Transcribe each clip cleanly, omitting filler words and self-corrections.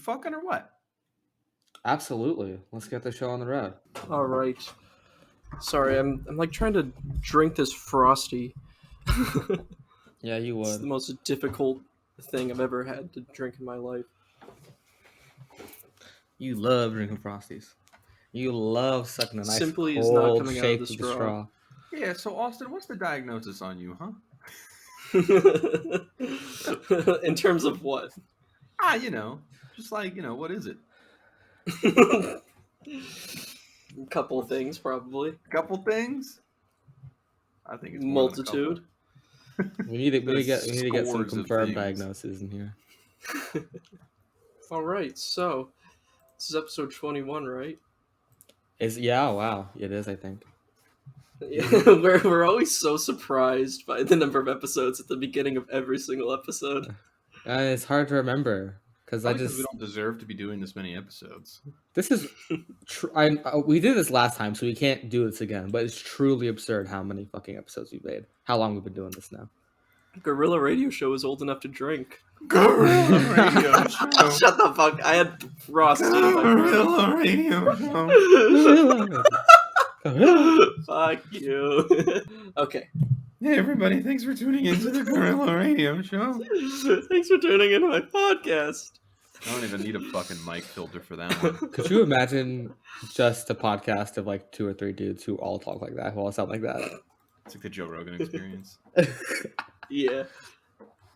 fucking or what? Absolutely. Let's get the show on the road. All right. Sorry, I'm like trying to drink this Frosty. Yeah, you It's the would. most difficult thing I've ever had to drink in my life. You love drinking Frosties. You love sucking a nice Simply is not cold coming out of shape the of the straw. straw. Yeah, so Austin, what's the diagnosis on you, huh? In terms of what? Just like, what is it? A couple things, probably. A couple things? I think it's more than a couple. Multitude. We need to get some Scores of confirmed things. diagnoses in here. All right, so this is episode 21, right? Wow, it is. I think. Yeah, we're always so surprised by the number of episodes at the beginning of every single episode. It's hard to remember because Probably because we don't deserve to be doing this many episodes. This is. We did this last time, so we can't do this again. But it's truly absurd how many fucking episodes we've made. How long we've been doing this now? Gorilla Radio Show is old enough to drink. Gorilla Radio Show. Shut the fuck! I had Frosty. Gorilla Radio Show. Fuck you. Okay. Hey everybody, thanks for tuning into the Gorilla Radio Show. Thanks for tuning into my podcast. I don't even need a fucking mic filter for that one. Could you imagine just a podcast of like 2 or 3 dudes who all talk like that, who all sound like that? It's like the Joe Rogan experience. Yeah.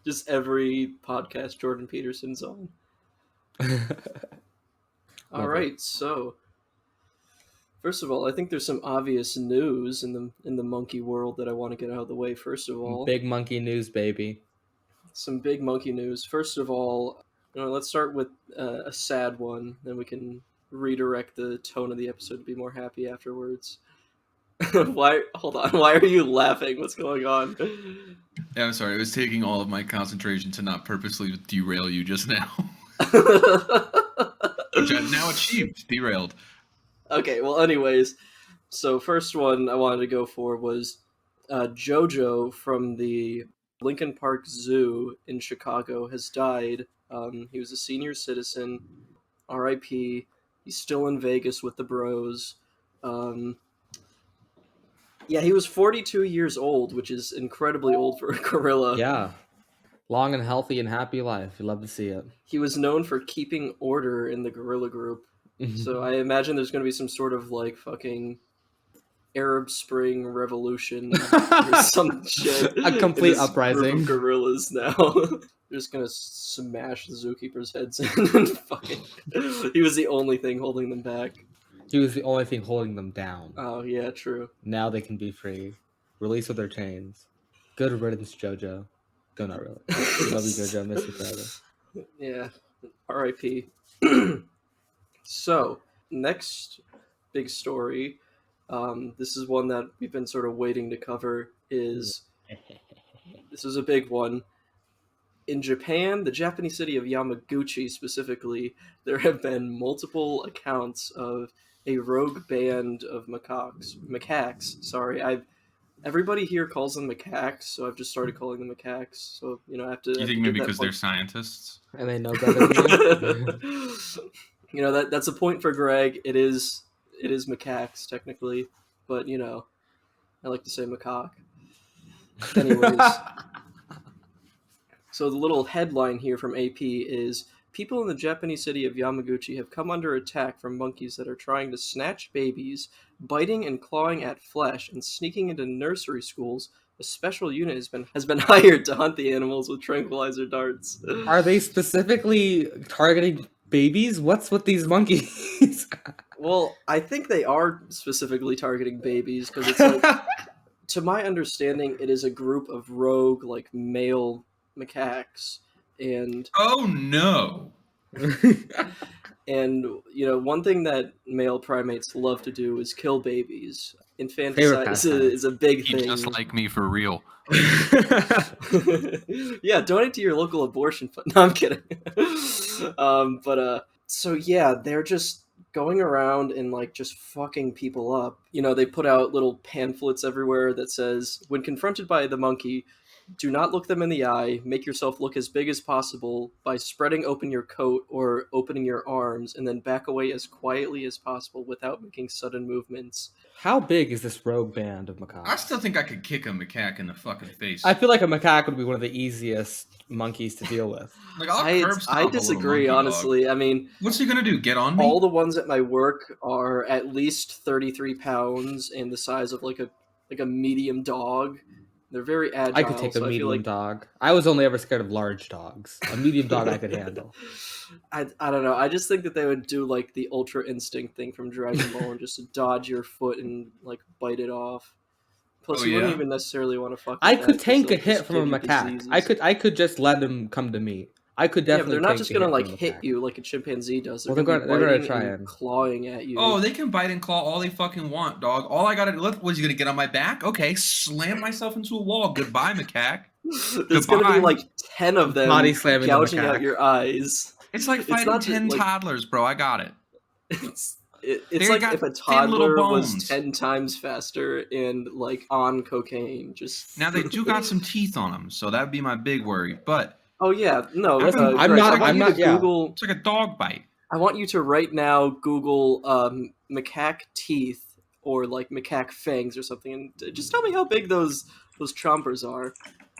Just every podcast Jordan Peterson's on. All right, so first of all, I think there's some obvious news in the monkey world that I want to get out of the way. First of all, big monkey news, baby. Some big monkey news. First of all, let's start with a sad one, then we can redirect the tone of the episode to be more happy afterwards. Hold on. Why are you laughing? What's going on? Yeah, I'm sorry. I was taking all of my concentration to not purposely derail you just now. Which I've now achieved. Derailed. Okay, well, anyways. So first one I wanted to go for was Jojo from the Lincoln Park Zoo in Chicago has died. He was a senior citizen. R.I.P. He's still in Vegas with the bros. Yeah, he was 42 years old, which is incredibly old for a gorilla. Yeah. Long and healthy and happy life. You love to see it. He was known for keeping order in the gorilla group. So I imagine there's going to be some sort of like fucking Arab Spring revolution or some shit. A complete uprising. Group of gorillas now. They're just going to smash the zookeepers' heads in and fucking... He was the only thing holding them back. He was the only thing holding them down. Oh, yeah, true. Now they can be free. Released with their chains. Good riddance, Jojo. Go, not really. Love you, Jojo. Miss you forever. Yeah. R.I.P. So, next big story, this is one that we've been sort of waiting to cover, is... This is a big one. In Japan, the Japanese city of Yamaguchi specifically, there have been multiple accounts of a rogue band of macaques. Sorry, everybody here calls them macaques, so I've just started calling them macaques. So I have to. You think maybe because they're scientists and they know better than you? That's a point for Greg. It is macaques technically, but I like to say macaque. Anyways, so the little headline here from AP is: people in the Japanese city of Yamaguchi have come under attack from monkeys that are trying to snatch babies, biting and clawing at flesh, and sneaking into nursery schools. A special unit has been hired to hunt the animals with tranquilizer darts. Are they specifically targeting babies? What's with these monkeys? Well, I think they are specifically targeting babies because it's like, to my understanding, it is a group of rogue, like, male macaques. And oh no! And one thing that male primates love to do is kill babies. Infanticide is a big thing. Just like me for real. Yeah, donate to your local abortion fund. No, I'm kidding. So yeah, they're just going around and like just fucking people up. They put out little pamphlets everywhere that says, when confronted by the monkey, Do not look them in the eye. Make yourself look as big as possible by spreading open your coat or opening your arms, and then back away as quietly as possible without making sudden movements. How big is this rogue band of I macaques? still think I could kick a macaque in the fucking face. I feel like a macaque would be one of the easiest monkeys to deal with. Like, I'll curb stomp a I little disagree, monkey dog. honestly. I mean, What's he gonna do? Get on me? all the ones at my work are at least 33 pounds and the size of like a medium dog. They're very agile. I could take a so medium dog. I was only ever scared of large dogs. A medium dog I could handle. I don't know. I just think that they would do like the Ultra Instinct thing from Dragon Ball and just dodge your foot and like bite it off. Plus, you wouldn't even necessarily want to fuck. I could tank a hit from a macaque. I could just let him come to me. I could definitely. Yeah, but they're not just gonna like hit hit you like a chimpanzee does. They're Well, gonna they're gonna try and and clawing at you. Oh, they can bite and claw all they fucking want, dog. All I gotta do. Was he gonna get on my back? Okay, slam myself into a wall. Goodbye, macaque. There's gonna be like 10 of them Body slamming the gouging out macaque. your eyes. It's like fighting not 10 like- toddlers, bro. I got it. It's They like got if a thin little toddler was bones. 10 times faster and like on cocaine. Just Now they do got some teeth on them, so that'd be my big worry. But oh yeah, no. I'm Greg, not- I want I'm you not- to yeah. Google. it's like a dog bite. I want you to right now Google macaque teeth or like macaque fangs or something, and just tell me how big those chompers are.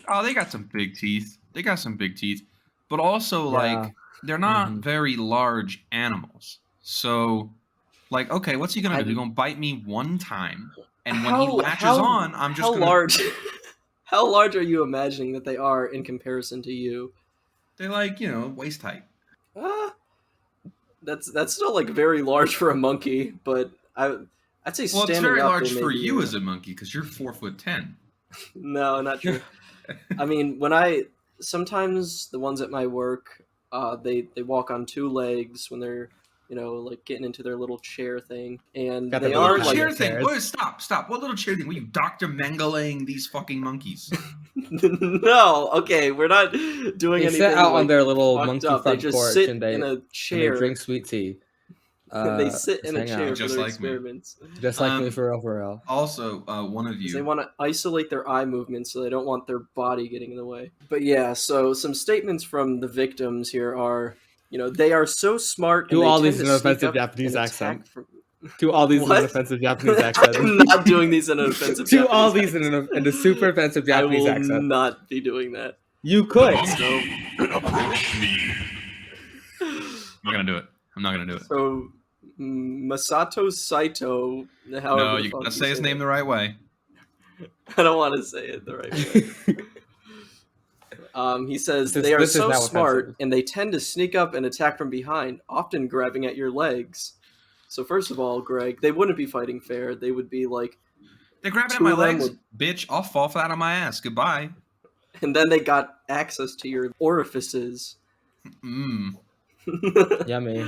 Oh, they got some big teeth. They got some big teeth, but also Yeah. like they're not Mhm. very large animals. So, like, okay, what's he gonna do? He's gonna bite me one time, and when he latches on, I'm just how gonna. large. How large are you imagining that they are in comparison to you? They're like waist height. That's still like very large for a monkey, but I'd say Well, standing it's very up, large they may for be- you as a monkey because you're 4'10". No, not true. I mean, sometimes the ones at my work, they walk on two legs when they're like getting into their little chair thing, and Got the they little are Little like chair like- thing. chairs. What? Stop. What little chair thing? Were you Dr. Mengeling these fucking monkeys? no, okay, we're not doing They anything. sit out on like, their little fucked monkey up. They front just porch sit and they in a and chair. they drink sweet tea. They sit in a hang out. chair for Just their like me. experiments. Just like me, Um, for real. Also, one of 'Cause you. they want to isolate their eye movements, so they don't want their body getting in the way. But yeah, so some statements from the victims here are, they are so smart. Do and they all tend these to in an sneak offensive up Japanese and accent. attack from- Do all these in What? an offensive Japanese accent. I'm not doing these in an offensive. Do all Japanese these accent. in a super offensive Japanese I will accent. not be doing that. You could. So, Approach me. I'm not gonna do it. so Masato Saito. However No, the you fuck gotta say his name the right way. I don't want to say it the right way. He says This is- they are this is so now smart offensive. and they tend to sneak up and attack from behind, often grabbing at your legs. So first of all, Greg, they wouldn't be fighting fair. They would be like, They're grabbing at Two my of them legs. would- Bitch, I'll fall flat on my ass. Goodbye. and then they got access to your orifices. Mmm. Yummy.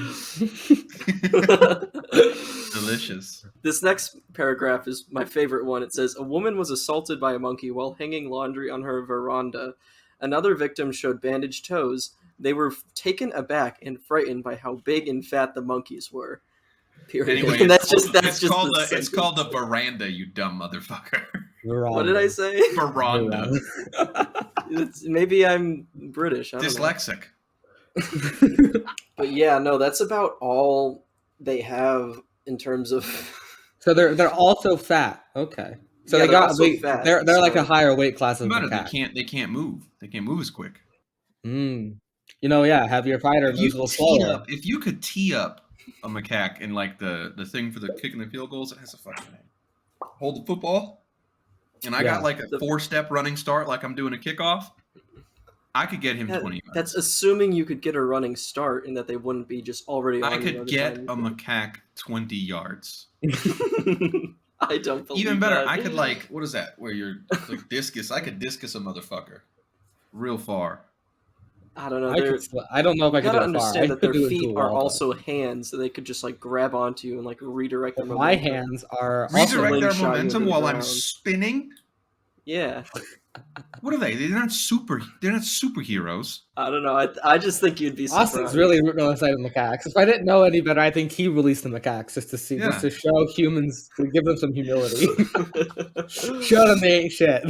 Delicious. This next paragraph is my favorite one. It says, a woman was assaulted by a monkey while hanging laundry on her veranda. Another victim showed bandaged toes. They were taken aback and frightened by how big and fat the monkeys were. Period. Anyway, And it's called the it's sentence. called the veranda, you dumb motherfucker. What did I say? Veranda. Maybe I'm British. I don't know. Dyslexic. But yeah, no, that's about all they have in terms of. So they're also fat. Okay. So Yeah, they they're got also fat, they're like so- a higher weight class of About it, macaque. they can't move. They can't move as quick. Yeah, have your fighter If moves a little slower. if you could tee up a macaque in like the thing for the kicking the field goals, it has a fucking name. Hold the football, and I Yeah. got like a 4-step running start, like I'm doing a kickoff. I could get him 20 yards. That's assuming you could get a running start and that they wouldn't be just already on I you by could the get time a you- macaque 20 yards. I don't believe Even better, that. I could like, what is that? Where you're like discus? I could discus a motherfucker, real far. I don't know. I don't know if I You could gotta do it far. understand I that their could do it into feet a are wall, though. also hands, so they could just like grab onto you and like redirect their My momentum. hands are also Redirect their slingshot you momentum into the while I'm ground. spinning. Yeah, What are they? They're not superheroes. I don't know. I just think you'd be surprised. Austin's really excited macaques. If I didn't know any better, I think he released the macaques just to see, Yeah. just to show humans, to give them some humility. Show them they ain't shit.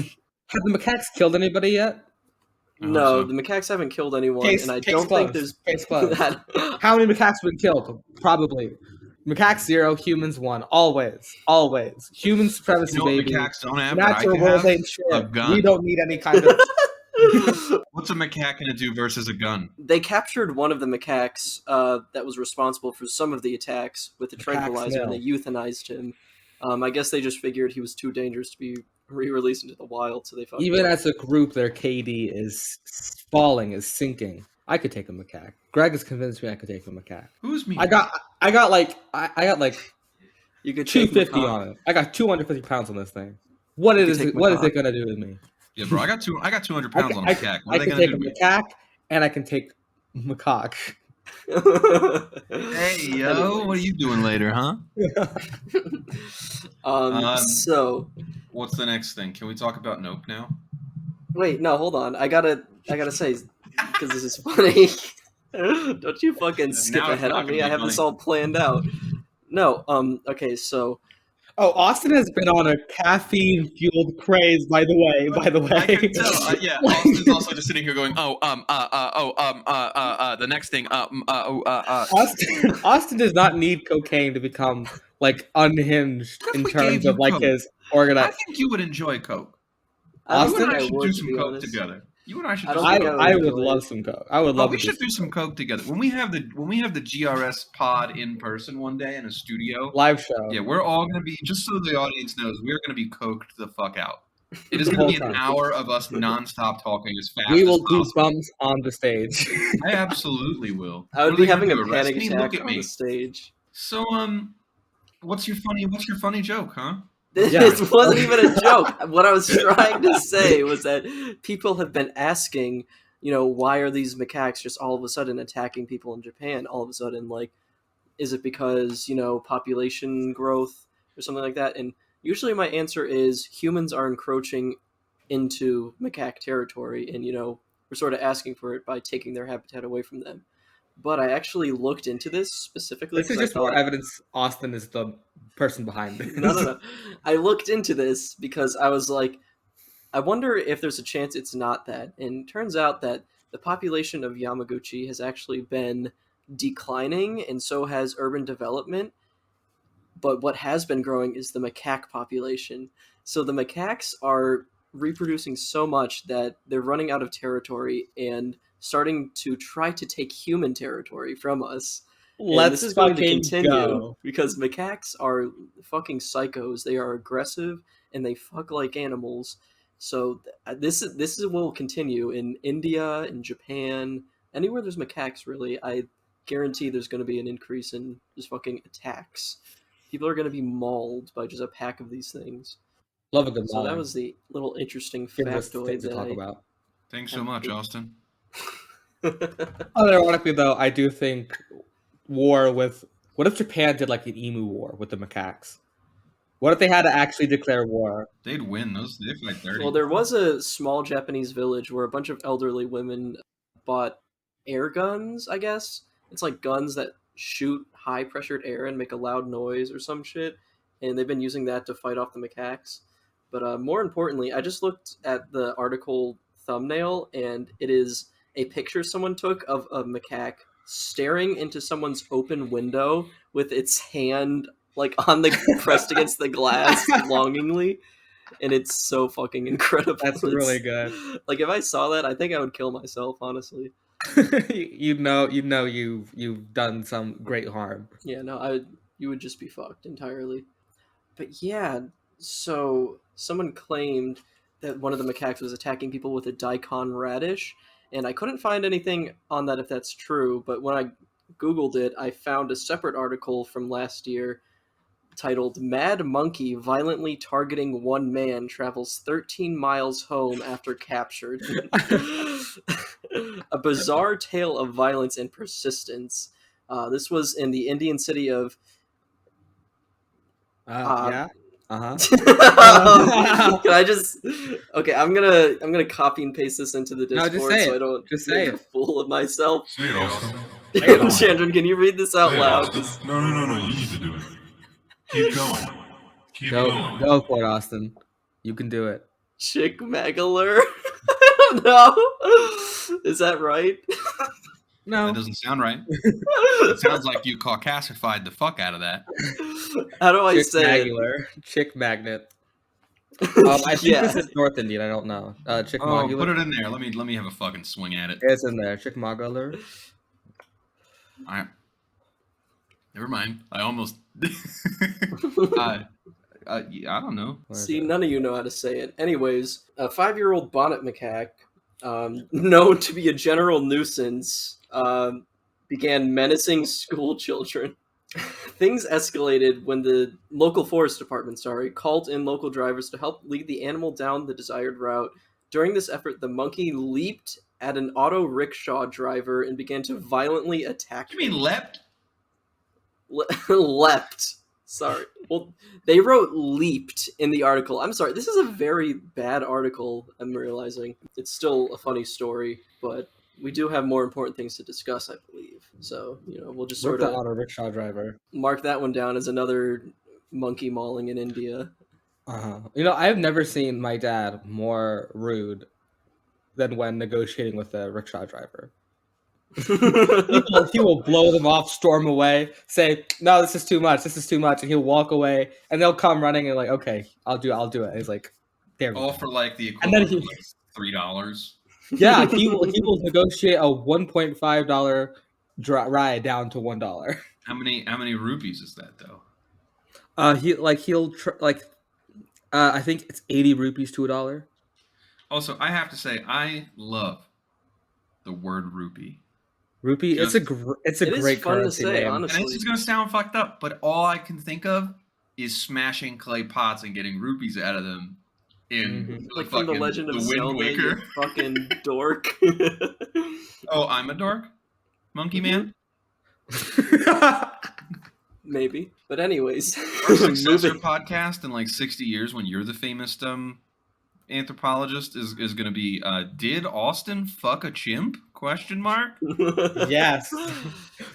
Have the macaques killed anybody yet? No, so. the macaques haven't killed anyone, Case- and I case don't think closed. there's Case closed. that. How many macaques have been killed? Probably. Macaques 0, humans 1. Always. Always. Human supremacy, You know what baby. macaques don't have The that I natural can world have? ain't A shit. gun. We don't need any kind of... What's a macaque gonna do versus a gun? They captured one of the macaques that was responsible for some of the attacks with a tranquilizer, and they euthanized him. I guess they just figured he was too dangerous to be re-released into the wild, so they fucked Even him. as a group, their KD is falling, is sinking. I could take a macaque. Greg has convinced me I could take a macaque. Who's me? I got like You could take 250 macaque. on it. I got 250 pounds on this thing. What You could is take it? What is macaque. it gonna do to me? Yeah, bro. I got 200 I pounds can, on a macaque. What I are they can gonna take do a to me? macaque, and I can take macaque. Hey, yo, what are you doing later, huh? So What's the next thing? Can we talk about Nope now? wait, no, hold on. I gotta say because this is funny. Don't you fucking skip Now it's ahead not on gonna me. be I have funny. this all planned out. No, okay, so Oh, Austin has been on a caffeine-fueled craze. By the way, I can tell. Yeah, Austin's also just sitting here going, the next thing, Austin does not need cocaine to become like unhinged What if in we terms gave of you like coke? his I organized. think you would enjoy coke. I don't You and think I I should would, do to some be coke honest. together. You and I should I do don't some think coke. I I would would enjoy love it. some coke. I would Bro, love we to should do some coke together. When we have the GRS pod in person one day in a studio. live show. Yeah, we're all gonna be, just so the audience knows, we're gonna be coked the fuck out. It is The gonna whole be an time. hour of us nonstop talking as fast We as will do possible. bumps on the stage. I absolutely will. I What would are be they gonna having a do, arrest panic me? attack Look at on me. the stage. So what's your funny joke, huh? Yeah. It wasn't even a joke. What I was trying to say was that people have been asking, why are these macaques just all of a sudden attacking people in Japan? All of a sudden, like, is it because, population growth or something like that? And usually my answer is humans are encroaching into macaque territory, and, we're sort of asking for it by taking their habitat away from them. But I actually looked into this specifically This is because just more evidence Austin is the person behind this. No. I looked into this because I was like, I wonder if there's a chance it's not that. And it turns out that the population of Yamaguchi has actually been declining, and so has urban development. But what has been growing is the macaque population. So the macaques are reproducing so much that they're running out of territory and starting to try to take human territory from us. And Let's this is going to fucking continue go. because macaques are fucking psychos. They are aggressive and they fuck like animals. So this will continue in India, in Japan, anywhere there's macaques. Really, I guarantee there's going to be an increase in just fucking attacks. People are going to be mauled by just a pack of these things. Love a good So that mauling. was the little interesting Gives us factoid things to that talk I. about. Thanks so much, Austin. Ironically, though, I do think war with. What if Japan did like an emu war with the macaques? What if they had to actually declare war? They'd win. They fight 30. Well, there was a small Japanese village where a bunch of elderly women bought air guns, I guess. It's like guns that shoot high pressured air and make a loud noise or some shit. And they've been using that to fight off the macaques. But more importantly, I just looked at the article thumbnail, and it is a picture someone took of a macaque staring into someone's open window with its hand like on the pressed against the glass longingly. And it's so fucking incredible. That's really good. Like, if I saw that, I think I would kill myself, honestly. you've done some great harm. Yeah, no, you would just be fucked entirely. But yeah, so someone claimed that one of the macaques was attacking people with a daikon radish, and I couldn't find anything on that if that's true, but when I Googled it, I found a separate article from last year titled "Mad Monkey Violently Targeting One Man Travels 13 Miles Home After Captured." A bizarre tale of violence and persistence. This was in the Indian city of... Yeah. Can I just... Okay, I'm gonna copy and paste this into the No, Discord just say so it. I don't Just say make it. a fool of myself. Say it, Austin. Chandran, can you read this out Say it, loud? Austin. No. You need to do it. Keep going. Keep going. Go for it, Austin. You can do it. Chick Magaler. I don't know. Is that right? No. That doesn't sound right. It sounds like you Caucasified the fuck out of that. How do I Chick say Magular. Chick Magnet. it? I think this is North Indian. I don't know. Chick Oh, Magular. put it in there. Let me have a fucking swing at it. It's in there. Chick Magular. Never mind. I almost. Yeah, I don't know. See, none of you know how to say it. Anyways, a 5-year-old bonnet macaque, known to be a general nuisance, began menacing school children. Things escalated when the local forest department, called in local drivers to help lead the animal down the desired route. During this effort, the monkey leaped at an auto rickshaw driver and began to violently attack You mean him. leapt? Leapt. Sorry. Well, they wrote leaped in the article. I'm sorry. This is a very bad article, I'm realizing. It's still a funny story, but we do have more important things to discuss, I believe. So, we'll just sort the of auto rickshaw driver. mark that one down as another monkey mauling in India. I've never seen my dad more rude than when negotiating with a rickshaw driver. He will blow them off, storm away, say, "No, this is too much. This is too much," and he'll walk away, and they'll come running and like, "Okay, I'll do it." And he's like, "There we All go." for like the And then equivalent of like $3. Yeah, he will negotiate a $1.5 ride down to $1. How many rupees is that though? I think it's 80 rupees to $1. Also, I have to say, I love the word rupee. Rupee, it's a great fun to currency say, name. honestly. And this is gonna sound fucked up, but all I can think of is smashing clay pots and getting rupees out of them in Like from the Legend of Wind Zelda, Waker. you fucking dork. Oh, I'm a dork, monkey man. Maybe, but anyways, Our successor podcast in like 60 years, when you're the famous anthropologist, is going to be did Austin fuck a chimp? Question mark. Yes.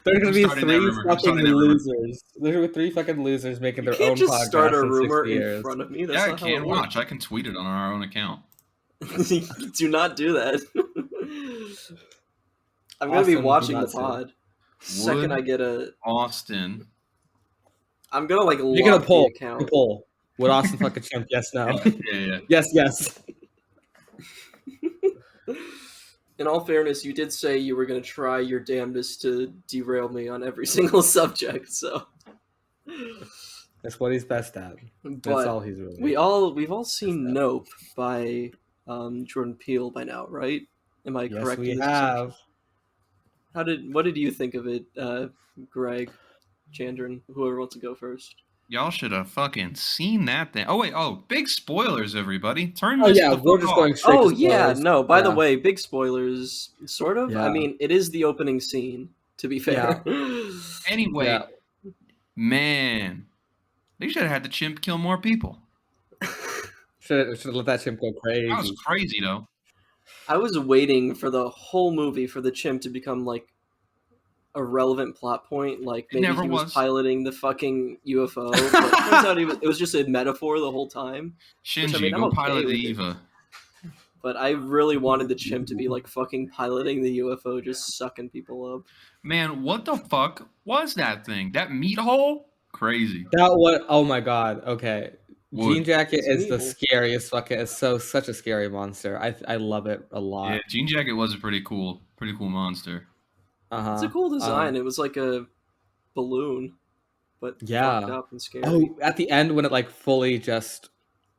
There's gonna be Starting that 3 rumor. fucking Starting that rumor. losers. There's gonna be 3 fucking losers making You their can't own just podcast start a in rumor 60 in years. front of me. That's Yeah, I not how it can works. watch. I can tweet it on our own account. Do not do that. I'm gonna be Austin, do watching the not say pod. Second, I get a. Austin. I'm gonna like You're gonna lock poll. the account. Poll. Would Austin fuck a chimp? Yes, no. Yeah. Yes. In all fairness, you did say you were gonna try your damnedest to derail me on every single subject. So That's what he's best at. That's But all he's really. we've all seen Nope by Jordan Peele by now, right? Am I Yes, correct? we in this have. assumption? What did you think of it, Greg, Chandran, whoever wants to go first? Y'all should have fucking seen that thing. Oh wait, big spoilers, everybody. Turn Oh this yeah, the we're fuck just off. going straight. Oh to yeah, spoilers. no. By the Yeah. way, big spoilers, sort of. Yeah. I mean, it is the opening scene. To be fair. Anyway, Yeah. man, they should have had the chimp kill more people. Should let that chimp go crazy. That was crazy though. I was waiting for the whole movie for the chimp to become like a relevant plot point. Like maybe never he was was. piloting the fucking UFO. But it turns out it was just a metaphor the whole time. Shinji, I'm go okay pilot with the it. Eva. But I really wanted the chimp to be like fucking piloting the UFO, just sucking people up. Man, what the fuck was that thing? That meat hole? Crazy. That what? Oh my god. Okay. Wood. Jean Jacket It's is the evil. scariest fucking. It's such a scary monster. I love it a lot. Yeah, Jean Jacket was a pretty cool monster. It's a cool design. It was like a balloon, but Yeah. fucked up and scary. Oh, at the end when it like fully just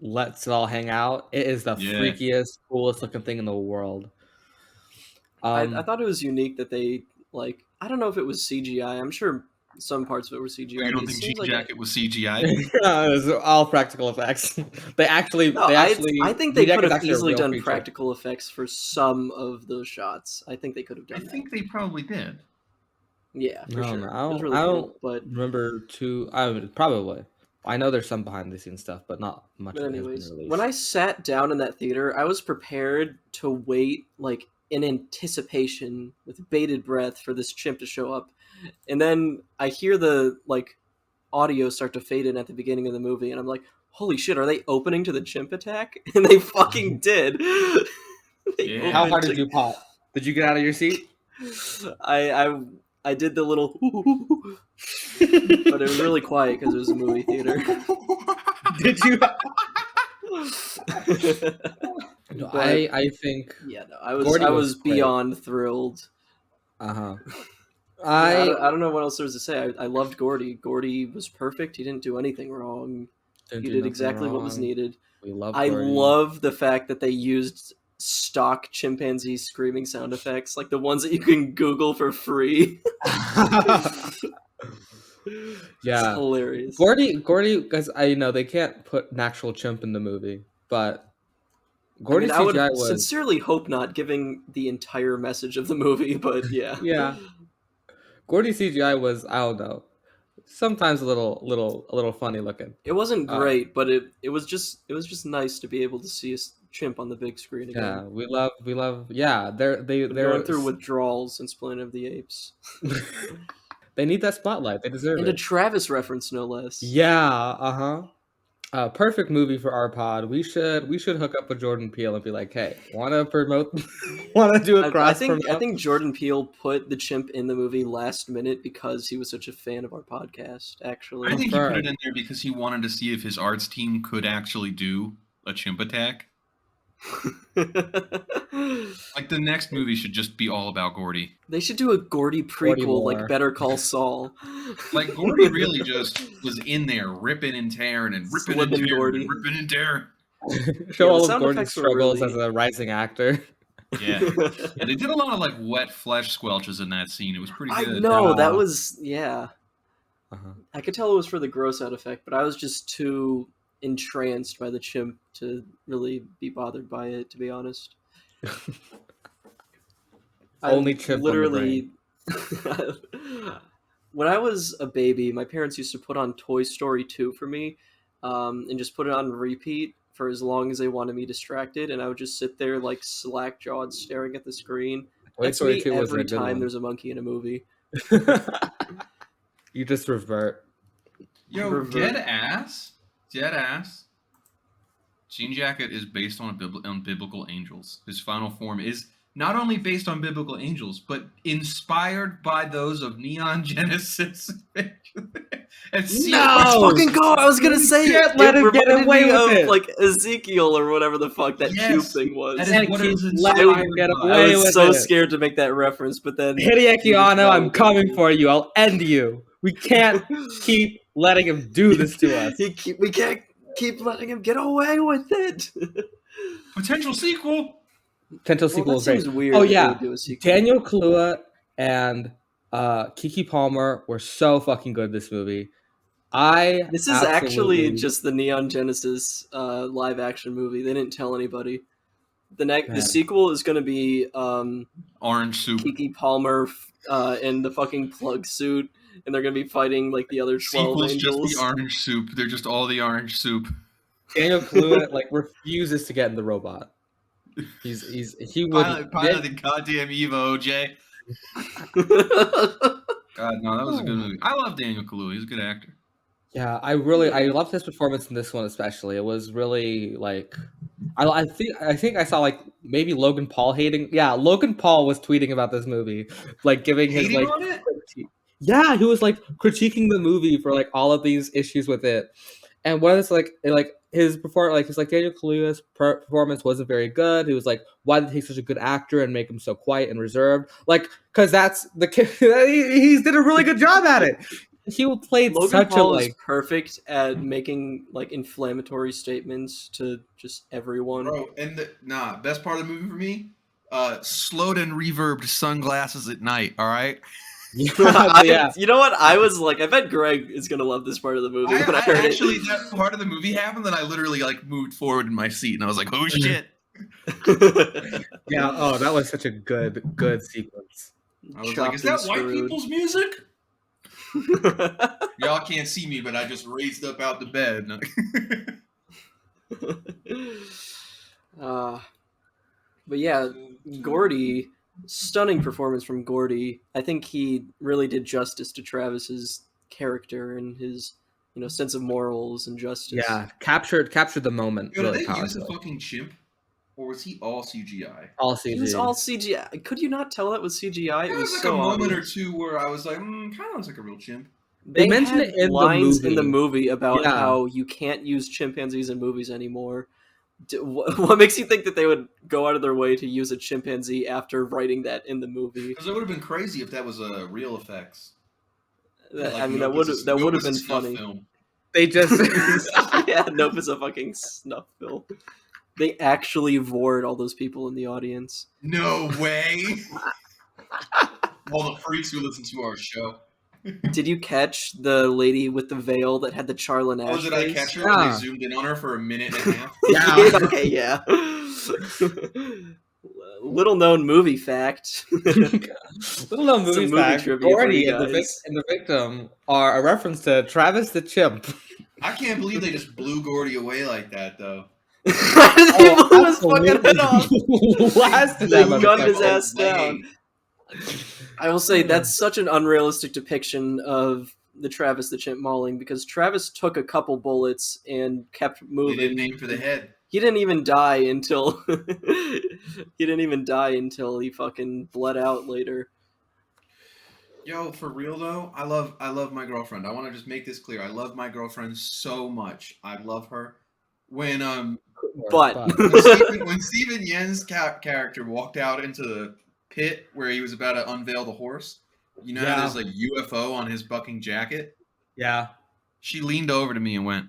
lets it all hang out, it is the Yeah. freakiest, coolest looking thing in the world. I thought it was unique that they like. I don't know if it was CGI. I'm sure some parts of it were CGI. You but don't it think seems Jean like Jacket was CGI? it was all practical effects. they actually. I think they Jean could Jacket's have actually a easily real done creature. practical effects for some of those shots. I think they could have I done that. think they probably did. Yeah, for I don't sure. know. It was really I cool. don't But remember probably. I know there's some behind the scenes stuff, but not much. But of it has anyways, been released. when I sat down in that theater, I was prepared to wait, like, in anticipation, with bated breath, for this chimp to show up. And then I hear the, like, audio start to fade in at the beginning of the movie, and I'm like, holy shit, are they opening to the chimp attack? And they fucking did. Yeah. How hard did you pop? Did you get out of your seat? I did the little, but it was really quiet because it was a movie theater. Did you? No, But, I think. yeah, no, I was Gordy I was was great. beyond thrilled. Uh-huh. I don't know what else there is to say. I loved Gordy. Gordy was perfect. He didn't do anything wrong. Didn't He do did nothing exactly what was wrong. needed. We love I Gordy. love the fact that they used stock chimpanzee screaming sound effects, like the ones that you can Google for free. Yeah. It's hilarious. Gordy, because I know they can't put an actual chimp in the movie, but Gordy I would CGI was sincerely hope not, giving the entire message of the movie, but yeah. yeah. Gordy CGI was, I don't know, sometimes a little funny looking. It wasn't great, but it was just nice to be able to see a chimp on the big screen again. Yeah, we love. Yeah, they're going through withdrawals since Planet of the Apes. They need that spotlight. They deserve And it. a Travis reference, no less. Yeah, perfect movie for our pod. We should hook up with Jordan Peele and be like, hey, want to do a cross I think Jordan Peele put the chimp in the movie last minute because he was such a fan of our podcast, actually. I think he put it in there because he wanted to see if his arts team could actually do a chimp attack. Like the next movie should just be all about Gordy. They should do a Gordy prequel, like Better Call Saul. Like Gordy really just was in there ripping and tearing and ripping and tearing and ripping and tearing. Show Yeah, all the of Gordy's sound effects were struggles really- as a rising actor. Yeah. Yeah, they did a lot of like wet flesh squelches in that scene. It was pretty I good. know, Yeah. that was, yeah. Uh-huh. I could tell it was for the gross out effect, but I was just too entranced by the chimp to really be bothered by it, to be honest. Only chimp on the literally when I was a baby, my parents used to put on Toy Story 2 for me, and just put it on repeat for as long as they wanted me distracted, and I would just sit there like slack-jawed staring at the screen. Toy That's Story me 2 was a every good time one. there's a monkey in a movie. You just revert. Yo, dead ass. Jean Jacket is based on biblical angels. His final form is not only based on biblical angels, but inspired by those of Neon Genesis. Let's fucking go! I was gonna say You can't let him get reminded away me with of, it. like Ezekiel or whatever the fuck that Yes, cube thing was. that And is what keep it was letting inspired him get by. away. I was with so it. scared to make that reference, but then Hideaki Anno, I'm coming for you. I'll end you. We can't keep letting him do this to us. We can't keep letting him get away with it. Potential sequel. Potential Well, sequel that is great. seems weird. Oh that they yeah, would do a sequel. Daniel Kaluuya and Keke Palmer were so fucking good in this movie. This is actually just the Neon Genesis live action movie. They didn't tell anybody. The sequel is going to be Orange soup. Keke Palmer in the fucking plug suit, and they're going to be fighting like the other 12 Sequel's angels. just the orange soup. They're just all the orange soup. Daniel Kaluuya like refuses to get in the robot. He would Pilot the goddamn Evo, OJ. God, no, that was a good movie. I love Daniel Kaluuya. He's a good actor. Yeah, I loved his performance in this one especially. It was really like I think I saw like maybe Logan Paul hating. Yeah, Logan Paul was tweeting about this movie, like giving his Hating like on it? critique. Yeah, he was like critiquing the movie for like all of these issues with it. And what is like his performance, like he's like Daniel Kaluuya's performance wasn't very good. He was like, why did he take such a good actor and make him so quiet and reserved? Like, because that's the he did a really good job at it. He played Logan such Paul a is perfect at making like inflammatory statements to just everyone. Bro, and best part of the movie for me, slowed and reverbed sunglasses at night. All right. yeah. You know what? I was like, I bet Greg is gonna love this part of the movie. When I heard actually, it. that part of the movie happened, and I literally like moved forward in my seat, and I was like, "Oh shit!" Yeah. Oh, that was such a good sequence. I was like, "Is that white people's music?" Y'all can't see me, but I just raised up out the bed. But yeah, Gordy, stunning performance from Gordy. I think he really did justice to Travis's character and his sense of morals and justice. Yeah, captured the moment Yo, did really they use a powerfully. fucking chimp, or was he all CGI? All He was CG. all CGI. Could you not tell that was CGI? There It was was like so a moment obvious. or two where I was like, kind of looks like a real chimp. They mentioned had it in the lines in the movie. movie about Yeah. how you can't use chimpanzees in movies anymore. What makes you think that they would go out of their way to use a chimpanzee after writing that in the movie? Because it would have been crazy if that was real effects. I mean, that would have been funny. Film. They just Yeah, Nope is a fucking snuff film. They actually vored all those people in the audience. No way! All the freaks who listen to our show. Did you catch the lady with the veil that had the Charla Nash Oh, did I face? catch her? Yeah. And they zoomed in on her for a minute and a half. Yeah. Okay, yeah. Little known movie fact. little known movie movie fact. trivia for Gordy you and guys. the victim are a reference to Travis the chimp. I can't believe they just blew Gordy away like that, though. He blew his fucking head off. Blasted They that gunned his motherfucker. ass down. I will say that's such an unrealistic depiction of the Travis the Chimp mauling because Travis took a couple bullets and kept They moving. didn't aim for the head. He didn't even die until he fucking bled out later. Yo, for real though, I love my girlfriend. I want to just make this clear. I love my girlfriend so much. I love her. When But when Steven Yen's character walked out into the pit where he was about to unveil the horse, you know how there's like UFO on his bucking jacket? Yeah. She leaned over to me and went,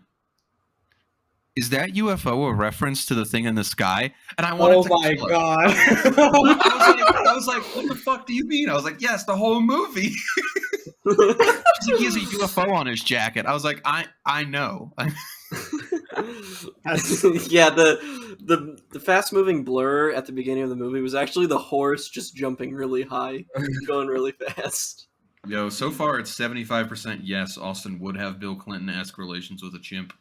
"Is that UFO a reference to the thing in the sky?" And I wanted Oh to my kill her. god. I was like, "What the fuck do you mean?" I was like, "Yes, the whole movie." She's like, "He has a UFO on his jacket." I was like, I know. yeah, the fast moving blur at the beginning of the movie was actually the horse just jumping really high, going really fast. Yo, so far it's 75% yes, Austin would have Bill Clinton-esque relations with a chimp.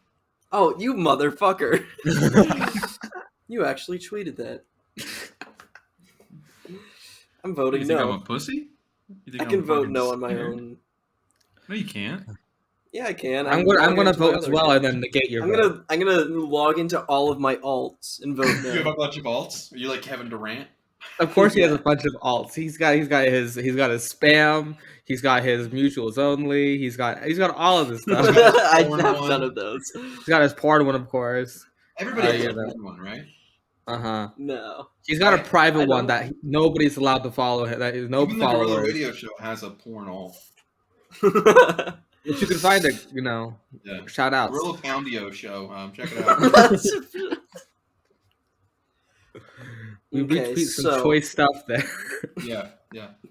Oh, you motherfucker. You actually tweeted that. I'm voting You think I'm no. a pussy? You think I I'm can vote fucking no on my scared? own. No, you can't. Yeah, I can. I'm gonna into my vote as other well account. and then negate your I'm vote. gonna log into all of my alts and vote You have no. a bunch of alts? Are you like Kevin Durant? Of course, he has Yeah. a bunch of alts. He's got his spam. He's got his mutuals only. He's got all of this stuff. I Porn have one. none of those. He's got his porn one, of course. Everybody has yeah, a that- porn one, right? No. He's got a I private one don't- that nobody's allowed to follow. That is no Even the Gorilla followers. Radio Show has a porn alt. If you can find it, Yeah. shout outs. Gorilla Poundio Show. Check it out. We Okay, retweet some so- choice stuff there. Yeah.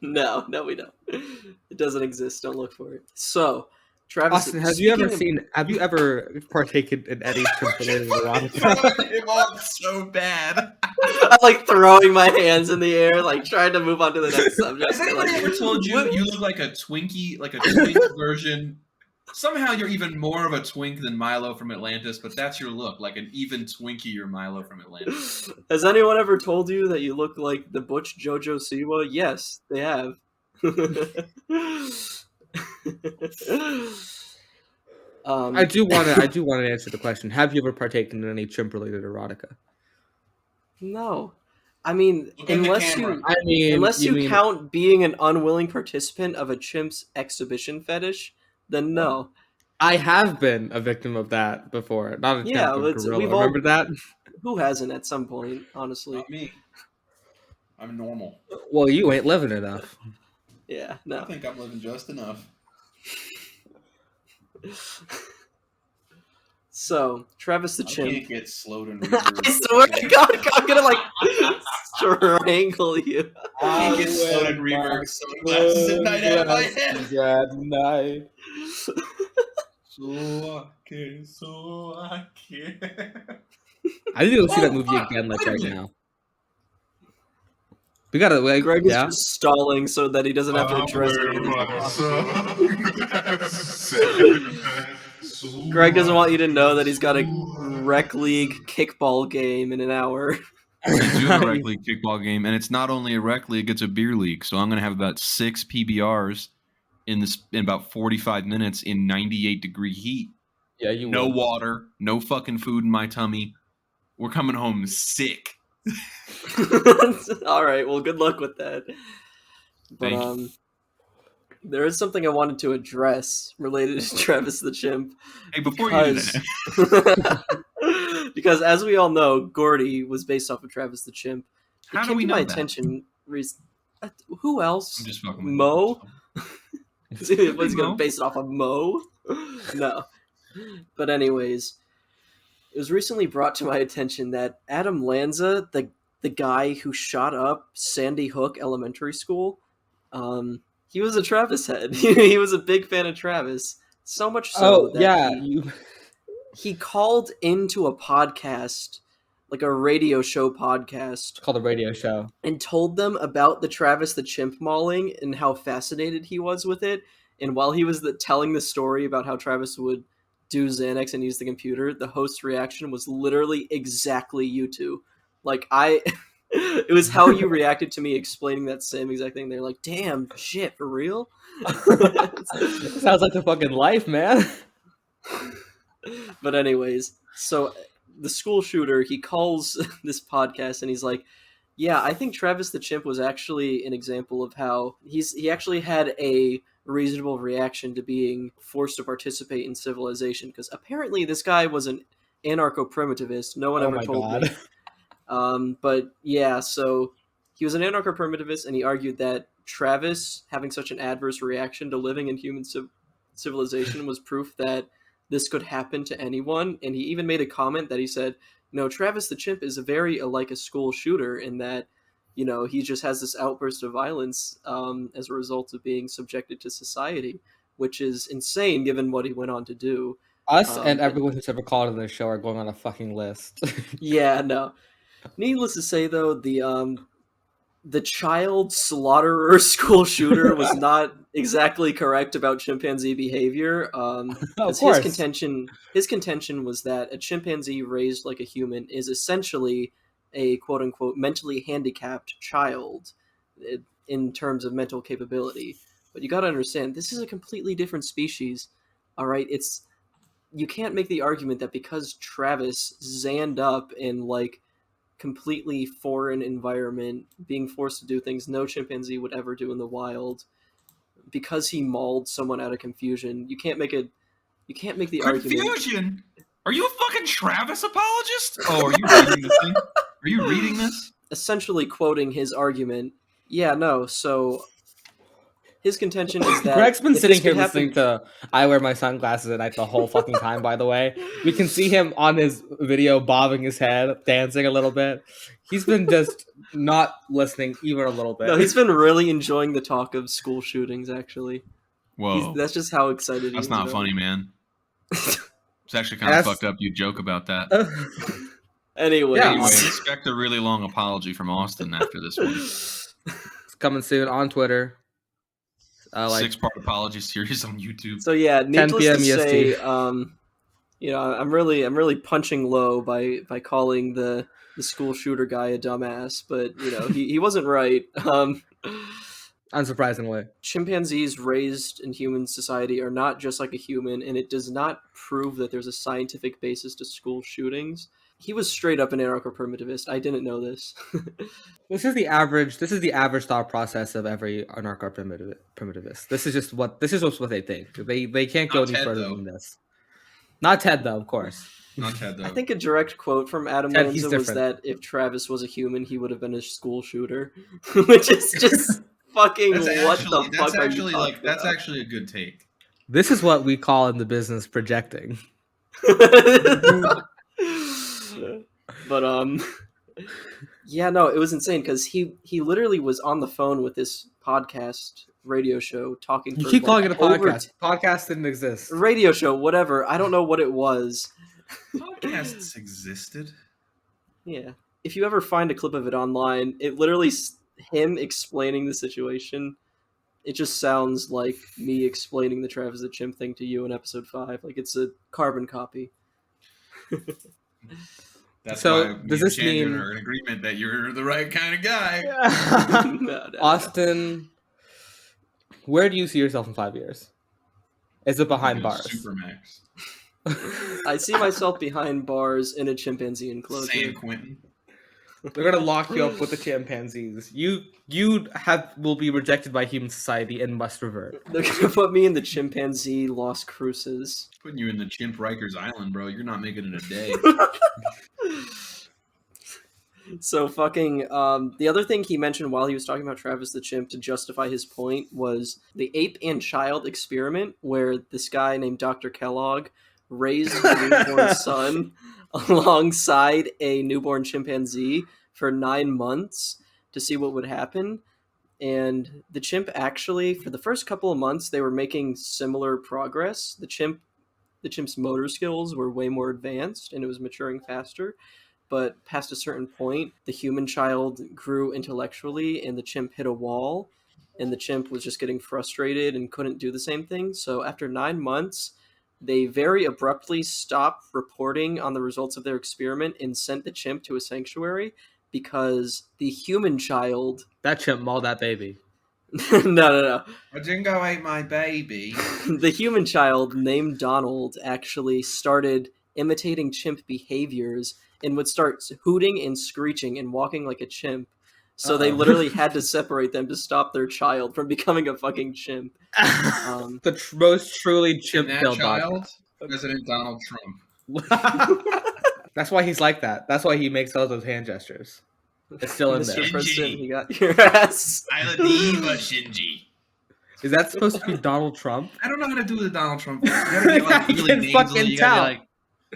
No, we don't. It doesn't exist. Don't look for it. So, Travis, Austin, have you speaking ever partaken in any related erotica? Throwing him off so bad. I'm like throwing my hands in the air, like trying to move on to the next subject. Has anybody Like, ever told you what- you look like a Twinkie, like a twink version? Somehow you're even more of a twink than Milo from Atlantis, but that's your look, like an even twinkier Milo from Atlantis. Has anyone ever told you that you look like the Butch JoJo Siwa? Yes, they have. I do want to answer the question. Have you ever partaken in any chimp related erotica? No. I mean, Look in the camera. unless you count being an unwilling participant of a chimp's exhibition fetish, then no. I have been a victim of that before. Not a chimp, Yeah, a it's- gorilla. we've all- Remember that? Who hasn't at some point, honestly? Not me. I'm normal. Well, you ain't living enough. Yeah, I no. think I'm living just enough. So, Travis the I Chimp. can't get slowed and I swear to God, I'm gonna like strangle you. I can't get slowed and reverb sunglasses at night out of my head. At night. So I can. I need to go see that movie fuck. again, like Wait a right minute. now. We gotta, like, Greg is yeah. just stalling so that he doesn't have to address it. Greg doesn't want you to know that he's got a rec league kickball game in an hour. I do have a rec league kickball game, and it's not only a rec league; it's a beer league. So I'm going to have about 6 PBRs in about 45 minutes in 98-degree heat. Yeah, you no would. water, no fucking food in my tummy. We're coming home sick. All right, well, good luck with that. But Thank you. there is something I wanted to address related to Travis the Chimp. Hey, before you do that, Because as we all know, Gordy was based off of Travis the Chimp. how It do came we to know my that? attention. Who else? I'm just fucking with Mo? you. Was he Could be going Mo. to base it off of Mo? No. But anyways, it was recently brought to my attention that Adam Lanza, the guy who shot up Sandy Hook Elementary School, he was a Travis head. He was a big fan of Travis. So much so that he called into a podcast, like a radio show podcast, It's called a radio show. and told them about the Travis the Chimp mauling and how fascinated he was with it. And while he was telling the story about how Travis would do Xanax and use the computer, the host's reaction was literally exactly you two. Like, it was how you reacted to me explaining that same exact thing. They're like, damn, shit, for real? Sounds like the fucking life, man. But anyways, so the school shooter, he calls this podcast and he's like, yeah, I think Travis the Chimp was actually an example of how he actually had a reasonable reaction to being forced to participate in civilization, because apparently this guy was an anarcho-primitivist. No one ever told me. But yeah, so he was an anarcho-primitivist, and he argued that Travis having such an adverse reaction to living in human civilization was proof that this could happen to anyone. And he even made a comment that he said, no, Travis the Chimp is very like a school shooter in that, you know, he just has this outburst of violence as a result of being subjected to society, which is insane given what he went on to do. Us and everyone who's ever called on this show are going on a fucking list. Yeah, no. Needless to say, though, the child slaughterer school shooter was not exactly correct about chimpanzee behavior. Of His course. contention was that a chimpanzee raised like a human is essentially a quote unquote mentally handicapped child in terms of mental capability. But you got to understand, this is a completely different species. All right, you can't make the argument that because Travis zanned up in like completely foreign environment, being forced to do things no chimpanzee would ever do in the wild, because he mauled someone out of confusion. You can't make the argument. Confusion? Are you a fucking Travis apologist? Oh, are you reading this thing? Are you reading this? Essentially quoting his argument. Yeah, no. So his contention is that Greg's been if sitting this here could happen- listening to I Wear My Sunglasses at Night the whole fucking time, by the way. We can see him on his video bobbing his head, dancing a little bit. He's been just not listening even a little bit. No, he's been really enjoying the talk of school shootings, actually. Whoa. That's just how excited he That's is not about funny, it. man. It's actually kind of That's- fucked up you joke about that. Anyways. Yeah. Anyway, expect a really long apology from Austin after this one. It's coming soon on Twitter. 6-part apology series on YouTube. So yeah, 10 needless p.m. to say, EST. you know, I'm really punching low by calling the school shooter guy a dumbass, but you know, he wasn't right. Unsurprisingly. Chimpanzees raised in human society are not just like a human, and it does not prove that there's a scientific basis to school shootings. He was straight up an anarcho-primitivist. I didn't know this. This is the average thought process of every anarcho-primitivist. This is just what they think. They can't go Not any Ted, further though. than this. Not Ted, though, of course. Not Ted, though. I think a direct quote from Adam Ted, he's Lanza was different. that if Travis was a human, he would have been a school shooter, which is just fucking what the fuck are you talking that's about? actually a good take. This is what we call in the business projecting. But yeah, no, it was insane because he literally was on the phone with this podcast radio show talking. You for keep calling it a over podcast. Podcast didn't exist. radio show, whatever. I don't know what it was. Podcasts existed. Yeah, if you ever find a clip of it online, it literally him explaining the situation. It just sounds like me explaining the Travis the Chimp thing to you in episode 5. Like it's a carbon copy. That's So, why does me this and Chandler mean- are in agreement that you're the right kind of guy. No. Austin, where do you see yourself in 5 years? Is it behind bars? Supermax. I see myself behind bars in a chimpanzee enclosure. San Quentin. They're gonna lock you up with the chimpanzees. You will be rejected by human society and must revert. They're gonna put me in the chimpanzee Las Cruces. Putting you in the chimp Rikers Island, bro. You're not making it a day. So fucking the other thing he mentioned while he was talking about Travis the chimp to justify his point was the ape and child experiment, where this guy named Dr. Kellogg raised a newborn son alongside a newborn chimpanzee for 9 months to see what would happen. And the chimp actually, for the first couple of months, they were making similar progress. The chimp's motor skills were way more advanced and it was maturing faster. But past a certain point, the human child grew intellectually and the chimp hit a wall, and the chimp was just getting frustrated and couldn't do the same thing. So after 9 months, they very abruptly stopped reporting on the results of their experiment and sent the chimp to a sanctuary because the human child... That chimp mauled that baby. No. A dingo ate my baby. The human child, named Donald, actually started imitating chimp behaviors and would start hooting and screeching and walking like a chimp. So they literally had to separate them to stop their child from becoming a fucking chimp. The most truly chimp-killed child, President Donald Trump. That's why he's like that. That's why he makes all those hand gestures. It's still in Mr. there. President, you got your ass. I diva Shinji. Is that supposed to be Donald Trump? I don't know how to do the Donald Trump. You gotta be like You really can nasally. fucking You gotta tell. be like,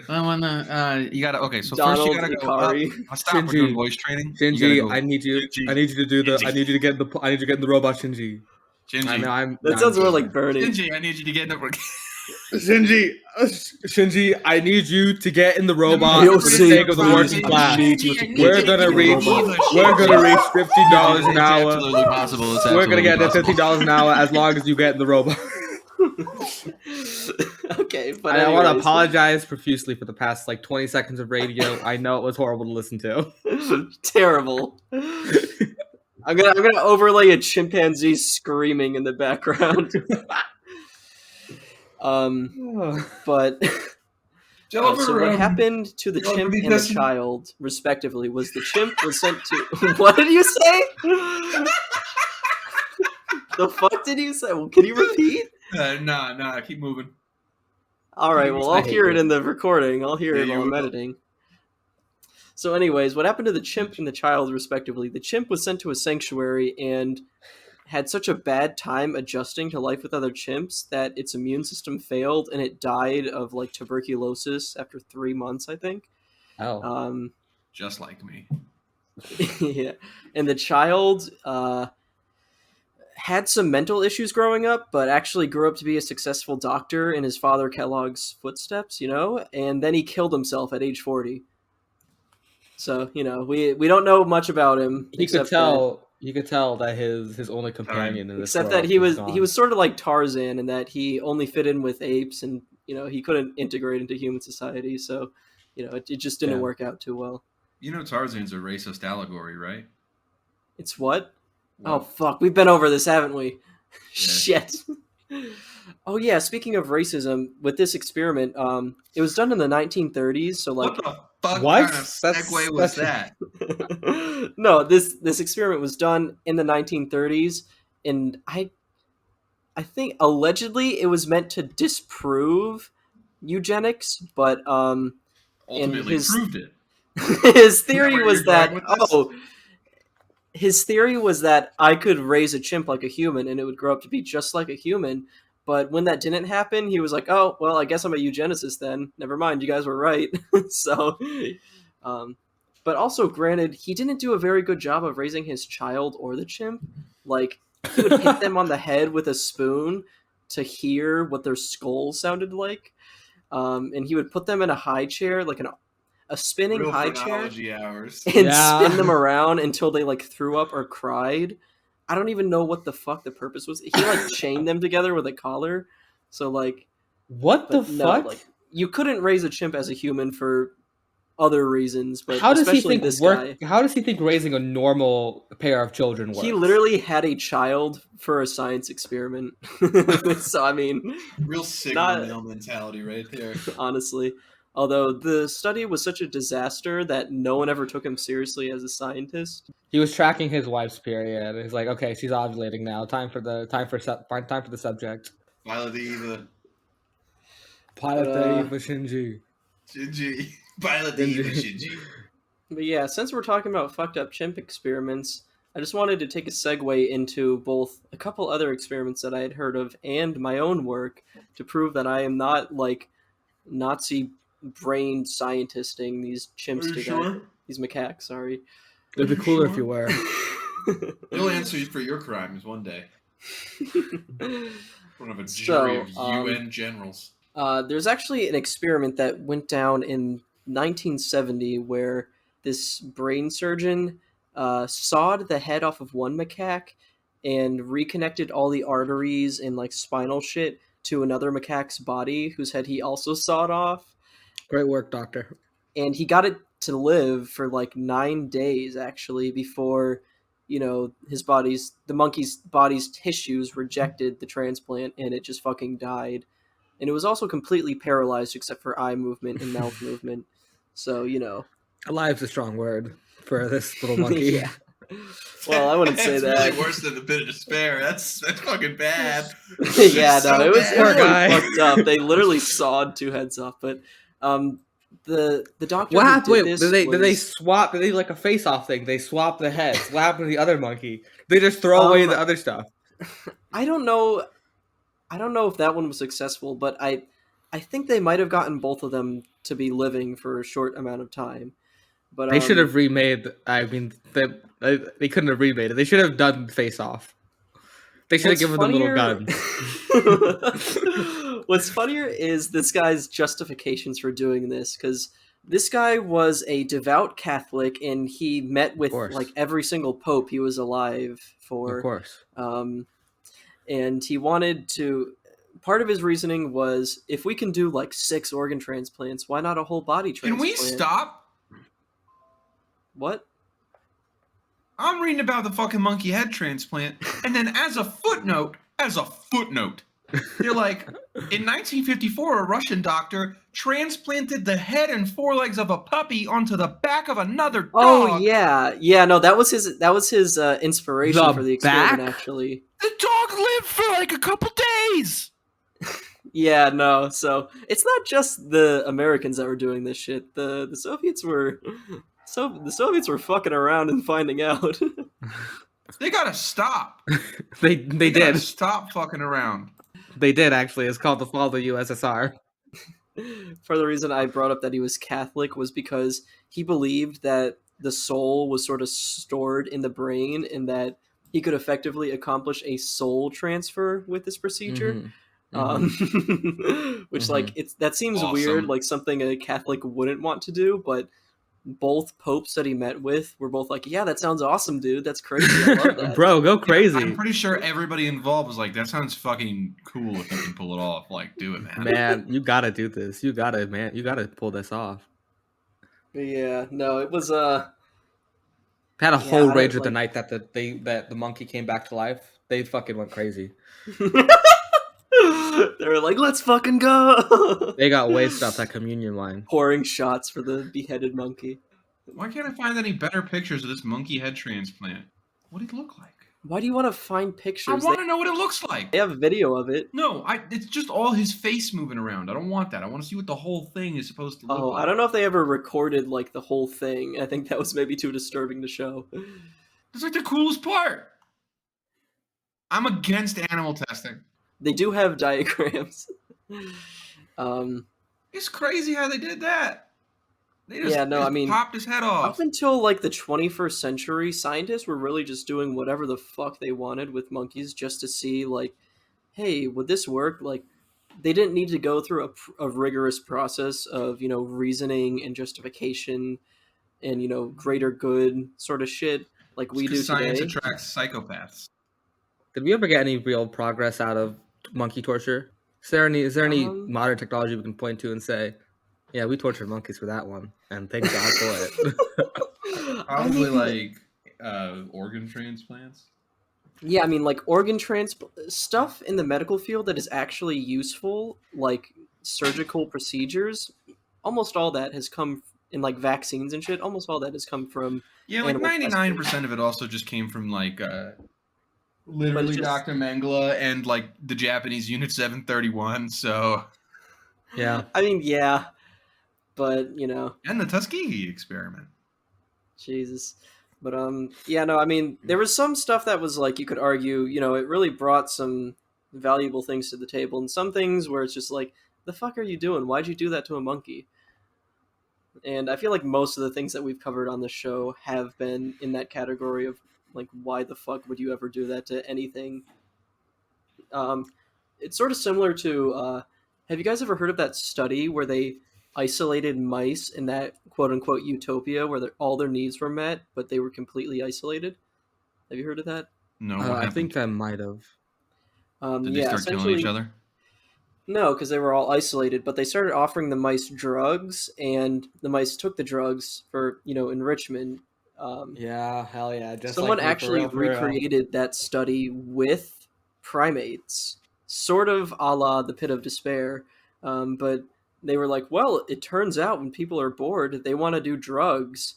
I wanna. You gotta. Okay, so Donald first you gotta go up. I'll stop. Shinji. We're doing voice training. You Shinji, gotta go, I need you. Shinji. I need you to do the. Shinji. I need you to get in the. I need you to get in the robot, Shinji. Shinji. That sounds more like Bernie. Shinji, I need you to get in the. Shinji, I need you to get in the robot Yo, for the sake of the working class. We're gonna reach $50 an hour. Absolutely possible. It's We're gonna get the absolutely $50 an hour as long as you get in the robot. Okay, but I want to anyways. apologize profusely for the past 20 seconds of radio. I know it was horrible to listen to. Terrible. I'm gonna overlay a chimpanzee screaming in the background. But so what happened to the chimp and the child, respectively, was the chimp was sent to. What did you say? The fuck did you say? Well, can you repeat? Nah. Keep moving. All right. Well, I'll hear it in the recording. I'll hear Yeah, it while you I'm will. editing. So, anyways, what happened to the chimp and the child, respectively? The chimp was sent to a sanctuary and had such a bad time adjusting to life with other chimps that its immune system failed and it died of tuberculosis after 3 months, I think. Oh. Just like me. Yeah. And the child had some mental issues growing up, but actually grew up to be a successful doctor in his father Kellogg's footsteps, and then he killed himself at age 40. So, we don't know much about him. You could tell that his only companion in this Except world that he was gone. sort of like Tarzan in that he only fit in with apes and he couldn't integrate into human society, so it just didn't work out too well. Tarzan's a racist allegory, right? It's what? Oh fuck, we've been over this, haven't we? Shit. Oh yeah, speaking of racism, with this experiment, it was done in the 1930s, so What the fuck What? kind of segue was that? No, this experiment was done in the 1930s, and I think allegedly it was meant to disprove eugenics, but Ultimately proved it. his theory where was you're going that with this? his theory was that I could raise a chimp like a human and it would grow up to be just like a human. But when that didn't happen, he was like, "Oh, well, I guess I'm a eugenicist then. Never mind, you guys were right." So, but also, granted, he didn't do a very good job of raising his child or the chimp. He would hit them on the head with a spoon to hear what their skulls sounded like, and he would put them in a high chair, like a spinning Real high chair, phrenology hours. and spin them around until they threw up or cried. I don't even know what the fuck the purpose was. He chained them together with a collar. So what the fuck? you couldn't raise a chimp as a human for other reasons, but How does he especially think this guy. How does he think raising a normal pair of children works? He literally had a child for a science experiment. So I mean, Real Sigma Not- male mentality right there. honestly, although the study was such a disaster that no one ever took him seriously as a scientist. He was tracking his wife's period. He's like, okay, she's ovulating now. Time for the subject. Violet the Eva. Pilot But, day for Shinji. Shinji. Violet the Eva Shinji. But yeah, since we're talking about fucked up chimp experiments, I just wanted to take a segue into both a couple other experiments that I had heard of and my own work to prove that I am not like Nazi brain scientisting these chimps to death. These macaques, sorry. It'd be cooler if you were. You'll answer for your crimes one day. In front of a So, jury of UN generals. There's actually an experiment that went down in 1970 where this brain surgeon sawed the head off of one macaque and reconnected all the arteries and like spinal shit to another macaque's body whose head he also sawed off. Great work, doctor. And he got it to live for like 9 days actually before the monkey's body's tissues rejected the transplant and it just fucking died. And it was also completely paralyzed except for eye movement and mouth movement. So Alive's a strong word for this little monkey. Yeah. Well, I wouldn't say That's that. really worse than the bit of despair. That's fucking bad. Yeah, So no, it was bad. Poor really guy. fucked up. They literally sawed 2 heads off. But the doctor What who happened? Wait, this did they was- swap? Did they like a face-off thing? They swapped the heads. What happened to the other monkey? They just throw away the other stuff. I don't know if that one was successful, but I think they might have gotten both of them to be living for a short amount of time. But They should have remade. I mean, they couldn't have remade it. They should have done face-off. They should have given them little guns. What's funnier is this guy's justifications for doing this, because this guy was a devout Catholic and he met with course. like every single pope he was alive for. Of course. And he wanted to. Part of his reasoning was, if we can do like 6 organ transplants, why not a whole body Can transplant? we stop? What? I'm reading about the fucking monkey head transplant, and then as a footnote, they're like, in 1954, a Russian doctor transplanted the head and forelegs of a puppy onto the back of another dog. Oh yeah. No, that was his inspiration The for the experiment. back? Actually, The dog lived for like a couple days. yeah, no. So it's not just the Americans that were doing this shit. The Soviets were. So the Soviets were fucking around and finding out. They gotta stop. They They did. gotta stop fucking around. They did actually. It's called the fall of the USSR. For the reason I brought up that he was Catholic was because he believed that the soul was sort of stored in the brain and that he could effectively accomplish a soul transfer with this procedure. Mhm. Which like that seems Awesome. weird, like something a Catholic wouldn't want to do, but both popes that he met with were both like, yeah, that sounds awesome, dude. That's crazy. I love that. Bro, go crazy. I'm pretty sure everybody involved was like, that sounds fucking cool if you can pull it off. Like, do it, man. Man, you gotta do this. You gotta pull this off. But yeah, no, it was Had a Yeah, whole I rage don't with the like- night that the monkey came back to life. They fucking went crazy. they were like, let's fucking go. They got wasted off that communion wine. Pouring shots for the beheaded monkey. Why can't I find any better pictures of this monkey head transplant? What did it look like? Why do you want to find pictures? I want to know what it looks like. They have a video of it. No, it's just all his face moving around. I don't want that. I want to see what the whole thing is supposed to look Oh, like. I don't know if they ever recorded like the whole thing. I think that was maybe too disturbing to show. It's like the coolest part. I'm against animal testing. They do have diagrams. It's crazy how they did that. They just, Yeah, no, they just I mean, popped his head off. Up until like the 21st century, scientists were really just doing whatever the fuck they wanted with monkeys just to see, like, hey, would this work? Like, they didn't need to go through a rigorous process of, reasoning and justification and, greater good sort of shit like we do Science today. attracts psychopaths. Did we ever get any real progress out of monkey torture? Is there any Um, modern technology we can point to and say, Yeah, we tortured monkeys for that one, and thank God for it. Probably like organ transplants. Yeah, I mean, like organ stuff in the medical field that is actually useful, like surgical procedures. Almost all that has come in like vaccines and shit. Almost all that has come from Yeah, like animal testing. 99% of it also just came from like But literally it's just- Dr. Mengele and like the Japanese Unit 731. So Yeah. I mean, yeah, but and the Tuskegee experiment. Jesus. But yeah, no, I mean, there was some stuff that was like you could argue, it really brought some valuable things to the table, and some things where it's just like, the fuck are you doing? Why'd you do that to a monkey? And I feel like most of the things that we've covered on the show have been in that category of like, why the fuck would you ever do that to anything? It's sort of similar to, have you guys ever heard of that study where they isolated mice in that quote unquote utopia where all their needs were met, but they were completely isolated? Have you heard of that? No, what I happened? think I might have. Did they Yeah, start killing each other? No, because they were all isolated, but they started offering the mice drugs, and the mice took the drugs for, enrichment. Yeah, hell yeah. Just Someone like me, actually for real. recreated that study with primates, sort of a la the Pit of Despair. But they were like, well, it turns out when people are bored, they want to do drugs.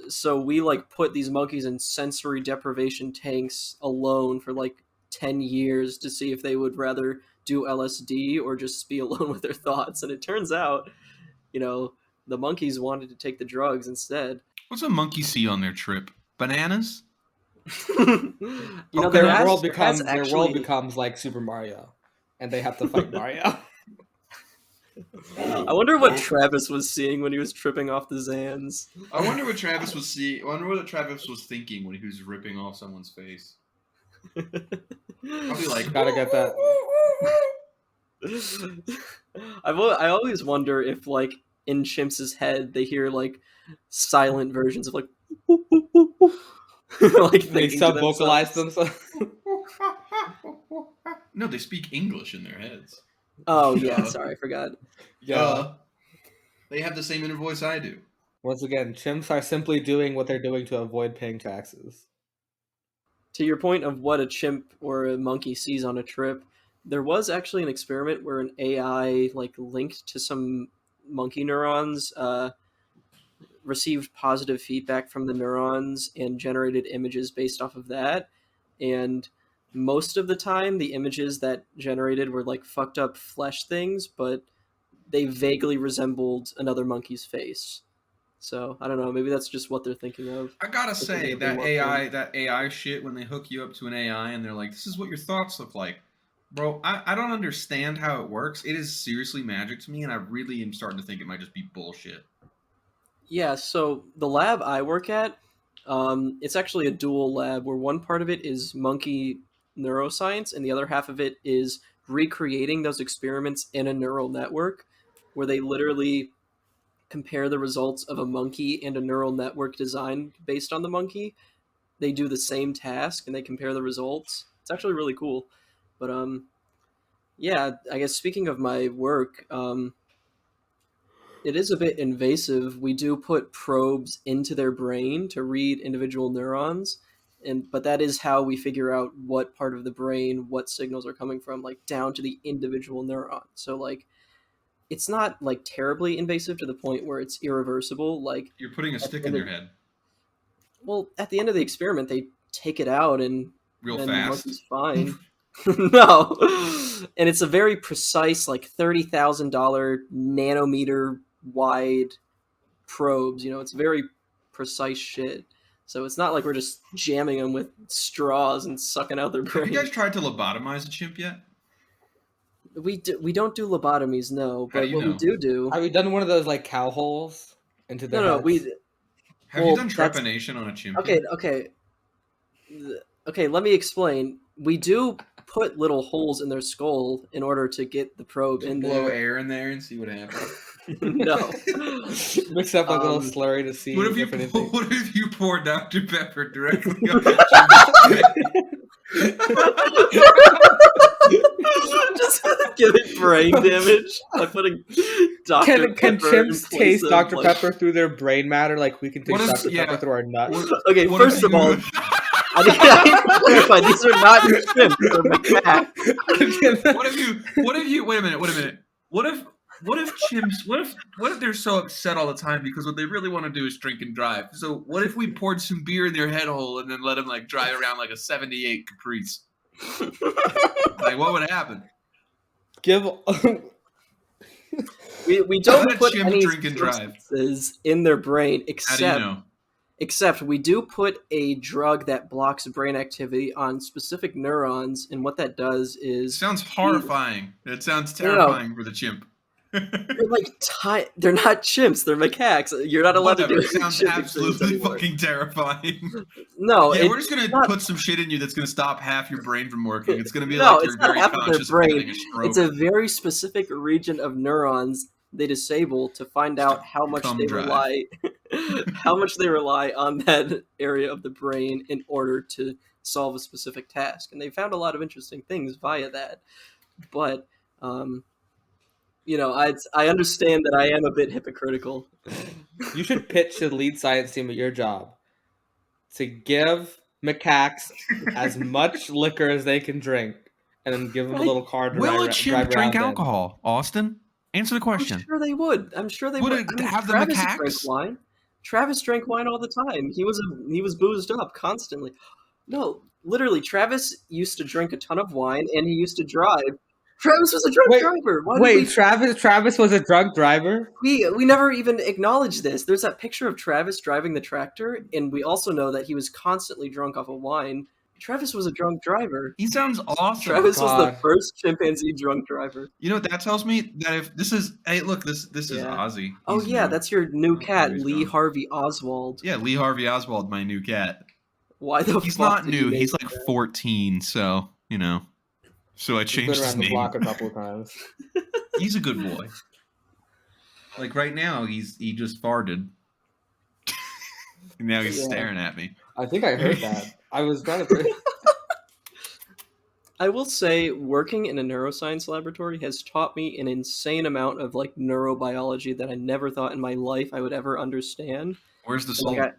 So we like put these monkeys in sensory deprivation tanks alone for like 10 years to see if they would rather do LSD or just be alone with their thoughts. And it turns out, the monkeys wanted to take the drugs instead. What's a monkey see on their trip? Bananas? Their world becomes like Super Mario, and they have to fight Mario. I wonder what Travis was seeing when he was tripping off the Zans. I wonder what Travis was thinking when he was ripping off someone's face. Probably like, Gotta get that. I always wonder if like in Chimps's head they hear like silent versions of like like They sub-vocalize themselves. No, they speak English in their heads. Oh yeah, sorry, I forgot. Yeah. They have the same inner voice I do. Once again, chimps are simply doing what they're doing to avoid paying taxes. To your point of what a chimp or a monkey sees on a trip, there was actually an experiment where an AI like linked to some monkey neurons received positive feedback from the neurons and generated images based off of that. And most of the time, the images that generated were like fucked up flesh things, but they vaguely resembled another monkey's face. So I don't know. Maybe that's just what they're thinking of. I gotta say that AI shit, when they hook you up to an AI and they're like, "This is what your thoughts look like," bro. I don't understand how it works. It is seriously magic to me, and I really am starting to think it might just be bullshit. Yeah. So the lab I work at, it's actually a dual lab where one part of it is monkey neuroscience, and the other half of it is recreating those experiments in a neural network, where they literally compare the results of a monkey and a neural network designed based on the monkey. They do the same task and they compare the results. It's actually really cool. But yeah, I guess speaking of my work, it is a bit invasive. We do put probes into their brain to read individual neurons, but that is how we figure out what part of the brain what signals are coming from, like down to the individual neuron. So like it's not like terribly invasive to the point where it's irreversible. Like You're putting a stick in their head. Well, at the end of the experiment, they take it out and Real the fast. monkey's fine. No, and it's a very precise, like $30,000 nanometer wide probes. It's very precise shit. So it's not like we're just jamming them with straws and sucking out their brain. Have you guys tried to lobotomize a chimp yet? We don't do lobotomies, no. How But do you what know? we do. Have you done one of those like cow holes into their No, heads? Have Well, you done trepanation on a chimp? Okay. Let me explain. We do put little holes in their skull in order to get the probe in Blow there. air in there and see what happens. No. Mix up a little slurry to see What if if anything. you pour Dr. Pepper directly on the chimp? Just giving brain damage by putting Dr. Can Pepper in chimps place taste of, Dr. like- Pepper through their brain matter like we can What taste if- Dr. Pepper yeah. through our nuts? Okay, What first if of all, you- I need to clarify, these are not chimps, they're macaques. What if you wait a minute, what if chimps what if they're so upset all the time because what they really want to do is drink and drive? So what if we poured some beer in their head hole and then let them like drive around like a 78 Caprice? Like what would happen? Give We don't Let a put chimp any drink and drive. substances in their brain How do you know? except we do put a drug that blocks brain activity on specific neurons, and what that does It is sounds horrifying. It sounds No, no. terrifying for the chimp. they're like they're not chimps, they're macaques. You're not allowed Whatever, to do it sounds chimp things absolutely anymore. fucking terrifying. No, Yeah, it- we're just gonna not- put some shit in you that's gonna stop half your brain from working. It's gonna be No, like it's you're not very half of their conscious of brain. having a stroke. it's a very specific region of neurons they disable to find out how much Come they drive. rely how much they rely on that area of the brain in order to solve a specific task. And they found a lot of interesting things via that. But I understand that I am a bit hypocritical. You should pitch to the lead science team at your job to give macaques as much liquor as they can drink, and then give them a little car to Will a drive chimp drink around in. alcohol? Austin, answer the question. I'm sure they would. I'm sure they Would would. it I mean, have the Travis macaques? drank wine. Travis drank wine all the time. He was boozed up constantly. No, literally, Travis used to drink a ton of wine, and he used to drive. Travis was a drunk Wait, driver. Why did Wait, Travis was a drunk driver? we never even acknowledged this. There's that picture of Travis driving the tractor, and we also know that he was constantly drunk off of wine. Travis was a drunk driver. He sounds awesome. Travis was the God. first chimpanzee drunk driver. You know what that tells me? That if this is, hey, look, this is Yeah. Ozzy. Oh He's yeah, new. that's your new cat, he's Lee drunk. Harvey Oswald. Yeah, Lee Harvey Oswald, my new cat. Why the He's fuck not did you new. name He's him like that? 14, so you know. So I He's changed been his around the name. block a couple of times. He's a good boy. Like right now, he just farted. And now he's Yeah. staring at me. I think I heard that. I was trying to. I will say, working in a neuroscience laboratory has taught me an insane amount of like neurobiology that I never thought in my life I would ever understand. Where's the soul? Like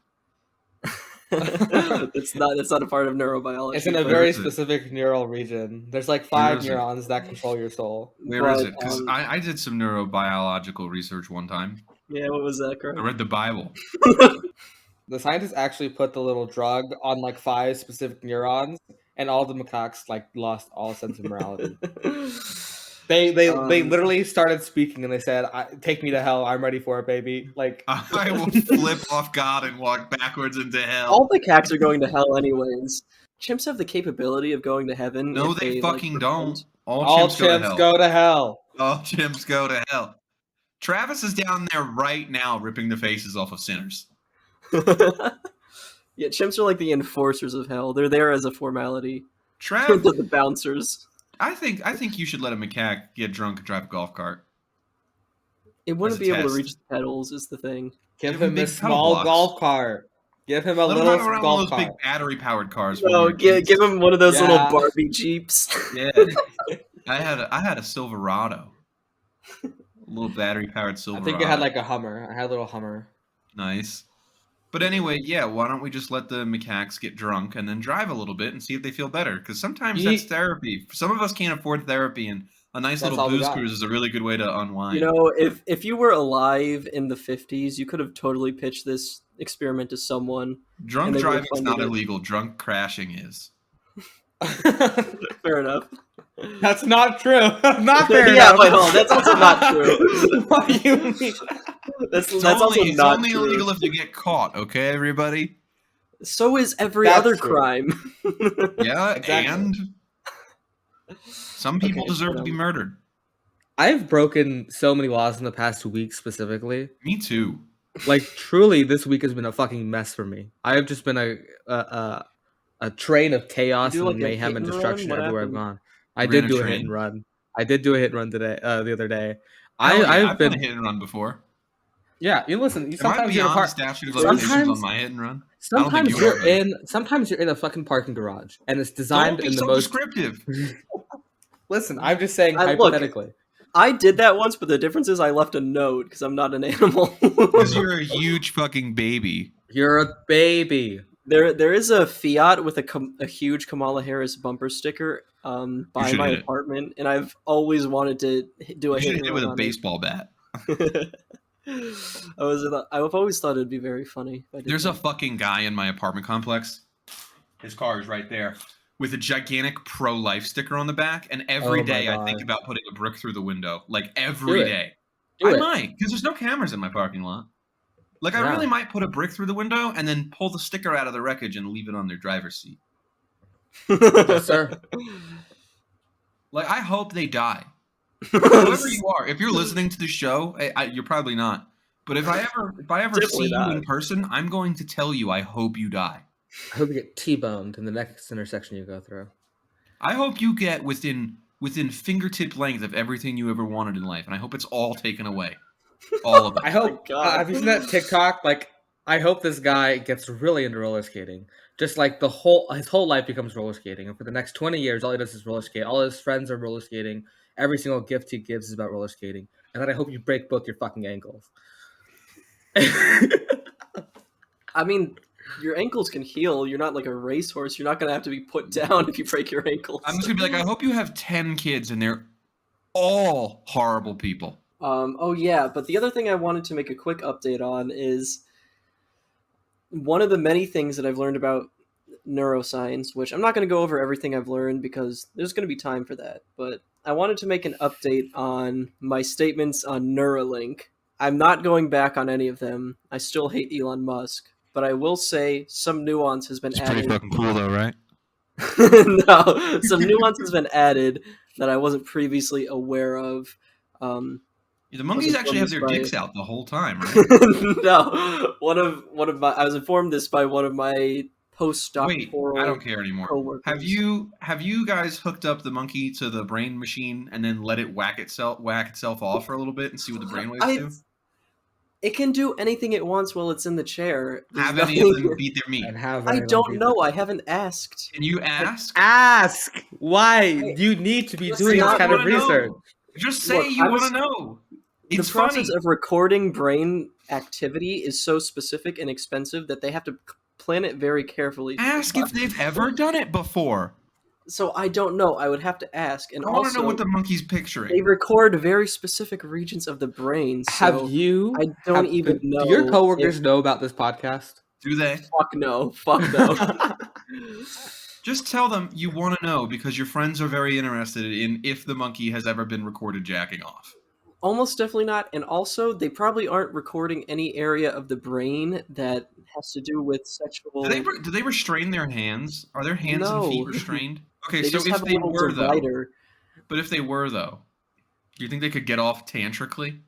that's not a part of neurobiology. It's in a but- very is it? specific neural region. There's like Where 5 is it? neurons that control your soul. Where is but, it? Because um, I did some neurobiological research one time. yeah. What was that, I Craig? read the Bible. The scientists actually put the little drug on like 5 specific neurons, and all the macaques like lost all sense of morality. They literally started speaking, and they said, "Take me to hell. I'm ready for it, baby." Like I will flip off God and walk backwards into hell. All the cats are going to hell anyways. Chimps have the capability of going to heaven. No, if they like, don't. repent. all chimps go to hell. All chimps go to hell. Travis is down there right now ripping the faces off of sinners. Yeah, chimps are like the enforcers of hell. They're there as a formality. Trav, The bouncers. I think you should let a macaque get drunk and drive a golf cart. It wouldn't As a be able to test. reach the pedals, is the thing. Give Give him him a big pedal small blocks. golf cart. Give him a Let him little drive around one golf of those cart. big battery-powered cars. No, give him one of those little Yeah. Barbie Jeeps. Yeah, I had a Silverado, a little battery-powered I Silverado. think it had like a Hummer. I had a little Hummer. Nice. But anyway, yeah, why don't we just let the macaques get drunk and then drive a little bit and see if they feel better? Because sometimes Ye- that's therapy. Some of us can't afford therapy, and a nice That's little all we booze got. cruise is a really good way to unwind. You know, if you were alive in the 50s, you could have totally pitched this experiment to someone. Drunk and they would've driving's not funded it. illegal. Drunk crashing is. Fair enough. That's not true. Not fair Yeah, enough. but hold on, that's also not true. What do you mean? That's It's also only, it's not only true. illegal if you get caught, okay, everybody? So is every That's other true. crime. Yeah, Exactly. and some people Okay, deserve to be murdered. I've broken so many laws in the past 2 weeks specifically. Me too. Like truly, this week has been a fucking mess for me. I have just been a train of chaos You do, and like, a mayhem hit and and destruction run? What everywhere I've happened? gone. I You did ran a do a hit train? and run. I did do a hit and run today. The other day. Hell yeah, I've I've been done a hit and run before. Yeah, you listen. You Am I sometimes you're in a beyond the park. statute of limitations Sometimes, on my hit and run? I don't think sometimes you are, you're man. in. Sometimes you're in a fucking parking garage, and it's designed Don't be in the so most. descriptive. Listen, I'm just saying Look, hypothetically. I did that once, but the difference is I left a note because I'm not an animal. Because you're a huge fucking baby. You're a baby. There is a Fiat with a huge Kamala Harris bumper sticker by should my hit it. apartment, and I've always wanted to do a You should hit hit and it with run a on baseball bat. it. I've always thought it'd be very funny. If I did There's a that. fucking guy in my apartment complex. His car is right there. With a gigantic pro-life sticker on the back. And every Oh my day I God. think about putting a brick through the window. Like Do every it. day. Do I it. might. Because there's no cameras in my parking lot. Like, I Yeah. really might put a brick through the window and then pull the sticker out of the wreckage and leave it on their driver's seat. Yes, sir. Like, I hope they die. Whoever you are, if you're listening to the show, you're probably not. But if I ever Definitely see you not. in person, I'm going to tell you I hope you die. I hope you get T-boned in the next intersection you go through. I hope you get within fingertip length of everything you ever wanted in life, and I hope it's all taken away. All of it. I hope. God. Have you seen that TikTok? Like, I hope this guy gets really into roller skating. Just like his whole life becomes roller skating, and for the next 20 years, all he does is roller skate. All his friends are roller skating. Every single gift he gives is about roller skating. And then I hope you break both your fucking ankles. I mean, your ankles can heal. You're not like a racehorse. You're not gonna have to be put down if you break your ankles. I'm just gonna be like, I hope you have 10 kids and they're all horrible people. Oh yeah, but the other thing I wanted to make a quick update on is one of the many things that I've learned about neuroscience, which I'm not going to go over everything I've learned because there's going to be time for that, but I wanted to make an update on my statements on Neuralink. I'm not going back on any of them. I still hate Elon Musk, but I will say some nuance has been added. fucking cool though, right? No, some nuance has been added that I wasn't previously aware of. The monkeys actually have their by- dicks out the whole time, right? No, one of my I was informed this by one of my Wait, postdoctoral. I don't care anymore. coworkers. Have you guys hooked up the monkey to the brain machine and then let it whack itself off for a little bit and see what the brainwaves do? It can do anything it wants while it's in the chair. There's Have any of nothing- them beat their meat? And have I anyone don't be- know. I haven't asked. Can you ask? Ask why you need to be Listen, doing this I kind of wanna know. research. Just say Look, you I was- want to know. It's The process funny. of recording brain activity is so specific and expensive that they have to plan it very carefully. Ask if they've ever done it before. So I don't know. I would have to ask. And I want to also, know what the monkey's they picturing. record very specific regions of the brain. So Have you? I don't have- even know. Do your coworkers if- know about this podcast? Do they? Fuck no. Fuck no. Just tell them you want to know because your friends are very interested in if the monkey has ever been recorded jacking off. Almost definitely not. And also, they probably aren't recording any area of the brain that has to do with sexual. Do they restrain their hands? Are their hands and feet No. restrained? Okay, They so just if have a they little were though, divider. but if they were though, do you think they could get off tantrically?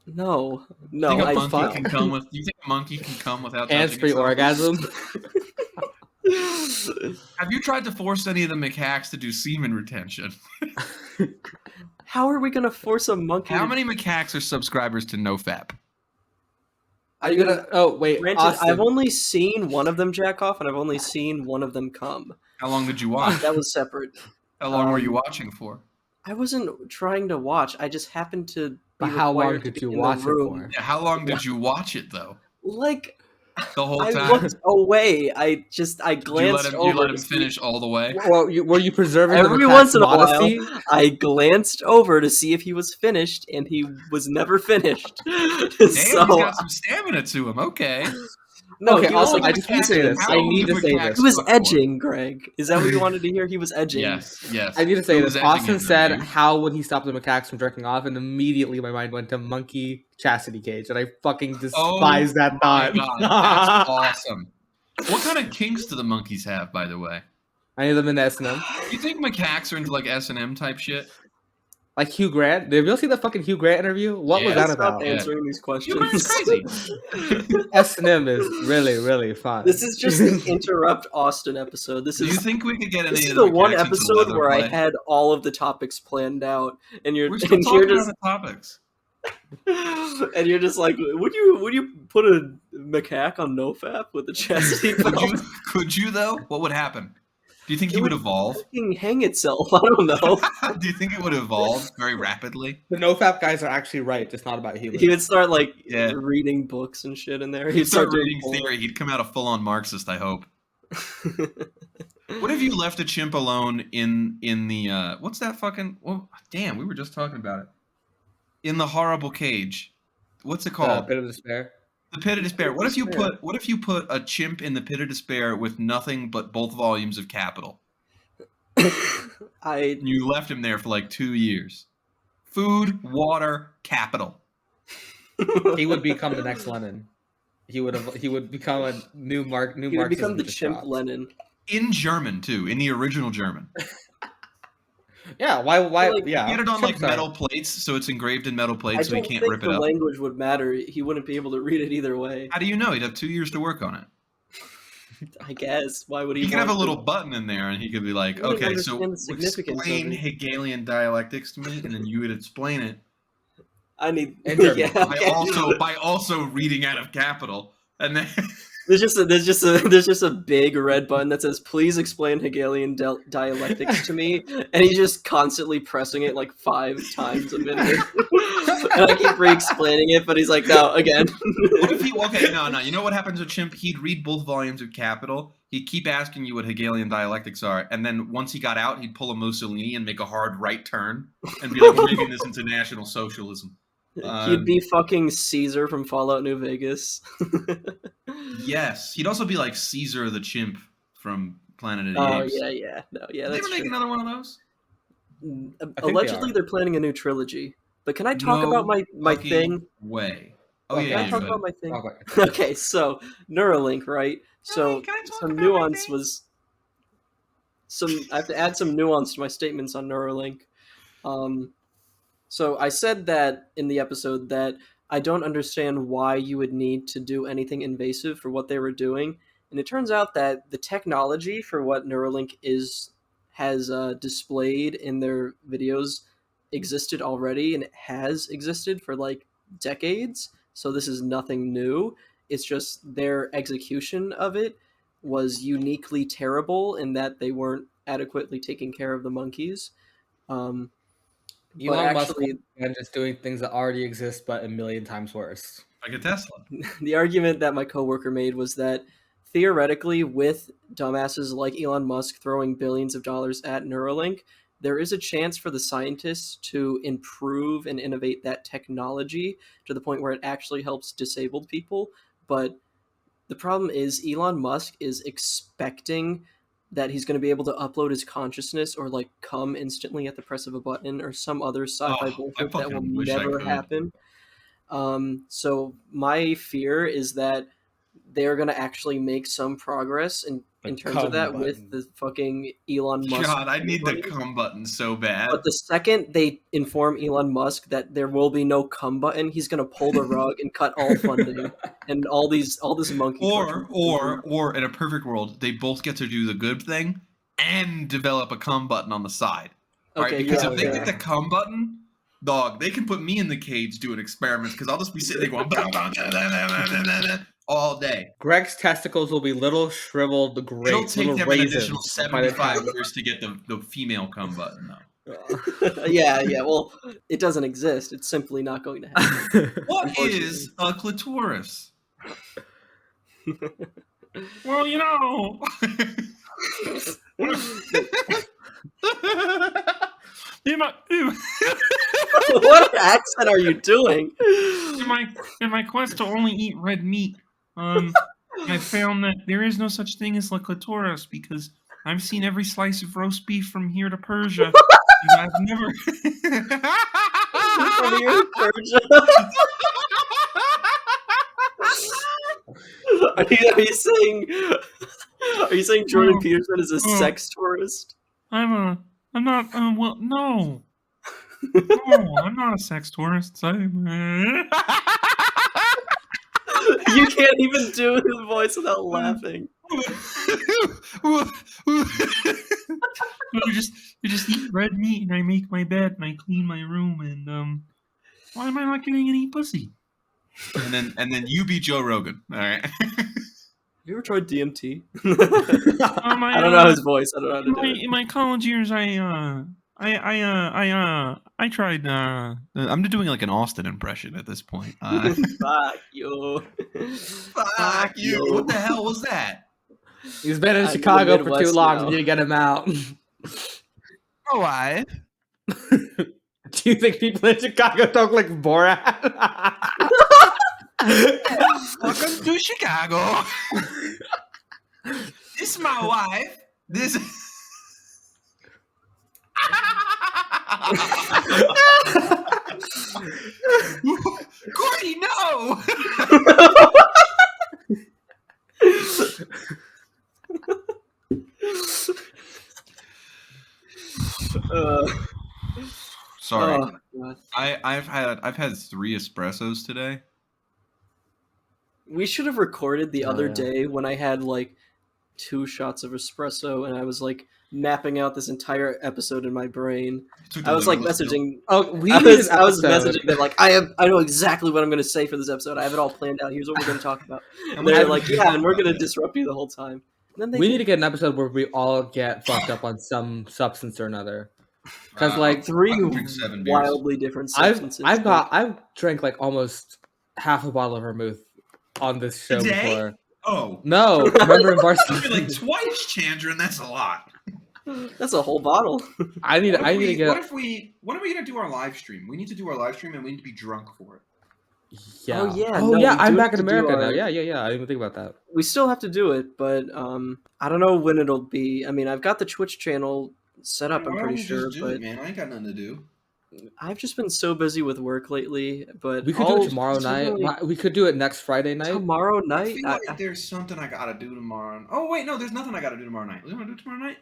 No, You no. think a I monkey fuck. can come with? You think a monkey can come without touching Hands-free itself? orgasm. Have you tried to force any of the macaques to do semen retention? How are we gonna force a monkey? How to... many macaques are subscribers to NoFap? Are you gonna? Oh wait, Granted, Austin. I've only seen one of them jack off, and I've only seen one of them come. How long did you watch? That was separate. How long were you watching for? I wasn't trying to watch. I just happened to. Be But how long required to did be you in the watch it room. for? Yeah, how long did you watch it though? Like The whole I time. looked away. I Did glanced you over. let to him see- finish all the way? Well, were you preserving Every the once in a modesty? while, I glanced over to see if he was finished, and he was never finished. Damn, he's so got some stamina to him. Okay. no, Okay, he was, also, like, I just need to say this. How I long need did to say macaques this. he was fuck for? edging, Greg. Is that what you wanted to hear? He was edging. Yes, yes. I need to say Who this. was edging Austin him, said, dude? "How would he stop the macaques from jerking off?" And immediately my mind went to monkey chastity cage, and I fucking despise that My thought. God, that's awesome. What kind of kinks do the monkeys have, by the way? I need them in S&M. You think macaques are into like S&M type shit? Like Hugh Grant. Did you see the fucking Hugh Grant interview? What was Yeah. that Stop about? answering these questions. You guys crazy. S&M is really, really fun. This is just the interrupt Austin episode. This Do you is think we could get any this is of the the one macaques into episode leather where I play? had all of the topics planned out, and you're We're still and you're talking just about the topics. And you're just like, would you put a macaque on NoFap with a chastity belt? Could you though? What would happen? Do you think he It would evolve? fucking hang itself. I don't know. Do you think it would evolve very rapidly? The NoFap guys are actually right. It's not about humans. He would start like Yeah. reading books and shit in there. He'd start reading doing theory. He'd come out a full-on Marxist, I hope. What if you left a chimp alone in the what's that fucking? Well, damn, we were just talking about it. In the horrible cage. What's it called? Pit of Despair. The Pit of Despair. What if you put a chimp in the Pit of Despair with nothing but both volumes of Capital? You left him there for like 2 years. Food, water, Capital. He would become the next Lenin. He would become a new Mark. He would become the chimp Lenin. In German too, in the original German. Yeah, why? Like, Yeah, Get it on like chimps are- metal plates, so it's engraved in metal plates, so he can't rip it the up. language would matter. He wouldn't be able to read it either way. How do you know? He'd have 2 years to work on it. I guess. Why would he? He could have a want little to? button in there, and he could be like, He wouldn't "Okay, so understand the significance of explain it. Hegelian dialectics to me," and then you would explain it I need. In German. Yeah. Okay. by also reading out of Capital, and then There's just a big red button that says "Please explain Hegelian dialectics to me," and he's just constantly pressing it like 5 times a minute. And I keep re-explaining it, but he's like, "No, again." what if he? Okay, no. You know what happens with Chimp? He'd read both volumes of Capital. He'd keep asking you what Hegelian dialectics are, and then once he got out, he'd pull a Mussolini and make a hard right turn and be like, "We're making this into National Socialism." He'd be fucking Caesar from Fallout New Vegas. Yes, he'd also be like Caesar the Chimp from Planet of the Apes. Oh yeah. No, yeah, Did they that's ever make true. another one of those? Allegedly, they're planning a new trilogy. But can I talk No about my fucking thing? Way. Oh Okay, Can I yeah, talk go about ahead. my thing? Okay. Okay, so Neuralink, right? So Can I talk some about my nuance thing? was I have to add some nuance to my statements on Neuralink. So I said that in the episode that I don't understand why you would need to do anything invasive for what they were doing, and it turns out that the technology for what Neuralink has displayed in their videos existed already, and it has existed for like decades. So this is nothing new. It's just their execution of it was uniquely terrible in that they weren't adequately taking care of the monkeys. But Elon Musk actually, and just doing things that already exist, but a million times worse. Like a Tesla. the argument that my coworker made was that theoretically, with dumbasses like Elon Musk throwing billions of dollars at Neuralink, there is a chance for the scientists to improve and innovate that technology to the point where it actually helps disabled people. But the problem is Elon Musk is expecting that he's going to be able to upload his consciousness or like come instantly at the press of a button or some other sci-fi I bullshit that will fucking wish I never could. happen. So my fear is that they're going to actually make some progress in The terms of come that button. with the fucking Elon Musk. God, I need the money. come button so bad. But the second they inform Elon Musk that there will be no come button, he's going to pull the rug and cut all funding and all this monkey. Or in a perfect world, they both get to do the good thing and develop a come button on the side. Right? Okay, Because yeah, if they yeah. get the come button, dog, they can put me in the cage doing experiments because I'll just be sitting there going all day. Greg's testicles will be little shriveled It'll grapes, take little them an raisins. additional by the 75 time- years to get the female come button, though. yeah. Well, it doesn't exist. It's simply not going to happen. What is a clitoris? Well, you know. What accent are you doing? In my quest to only eat red meat, I found that there is no such thing as la clitoris because I've seen every slice of roast beef from here to Persia. And I've never. From here to Persia? Are you saying Jordan Oh. Peterson is a Oh. sex tourist? I'm not. Well, no. No, I'm not a sex tourist. I'm. You can't even do his voice without laughing. You just eat red meat, and I make my bed, and I clean my room, and Why am I not getting any pussy? And then you be Joe Rogan. All right. Have you ever tried DMT? I I don't know his voice. I don't know how to do it. In my college years, I tried. I'm doing like an Austin impression at this point. Fuck you. Fuck you. What the hell was that? He's been in I'm in the Chicago for too Midwest long. now. We need to get him out. Oh, I. Do you think people in Chicago talk like Borat? Welcome to Chicago. This is my wife. This. Gordy, no. Sorry. Oh, God. I've had 3 espressos today. We should have recorded the other yeah. day when I had like 2 shots of espresso and I was like mapping out this entire episode in my brain. I was like messaging. Oh, we I need was, an I was episode. messaging them like I know exactly what I'm going to say for this episode. I have it all planned out. Here's what we're going to talk about. And they're like, yeah, and we're going to disrupt you the whole time. And then they We need to get an episode where we all get fucked up on some substance or another. Because like 3 I can drink 7 beers. wildly different I've substances. I've drank like almost half a bottle of vermouth on this show Today? before. Oh. No, remember in I Barcelona? feel like twice, Chandra, and that's a lot. That's a whole bottle. I need to When are get. we gonna do our live stream? We need to do our live stream, and we need to be drunk for it. Yeah. Oh, yeah, Oh no, yeah. we I'm do back have in to do America now. our- Yeah. I didn't even think about that. We still have to do it, but I don't know when it'll be. I mean, I've got the Twitch channel set up, I'm Why pretty don't we sure, just do but it, man. I ain't got nothing to do. I've just been so busy with work lately. But We could do I'll it tomorrow night. certainly- We could do it next Friday night. Tomorrow I night? feel like there's something I gotta do tomorrow. Oh wait, no, there's nothing I gotta do tomorrow night. You wanna do it tomorrow night?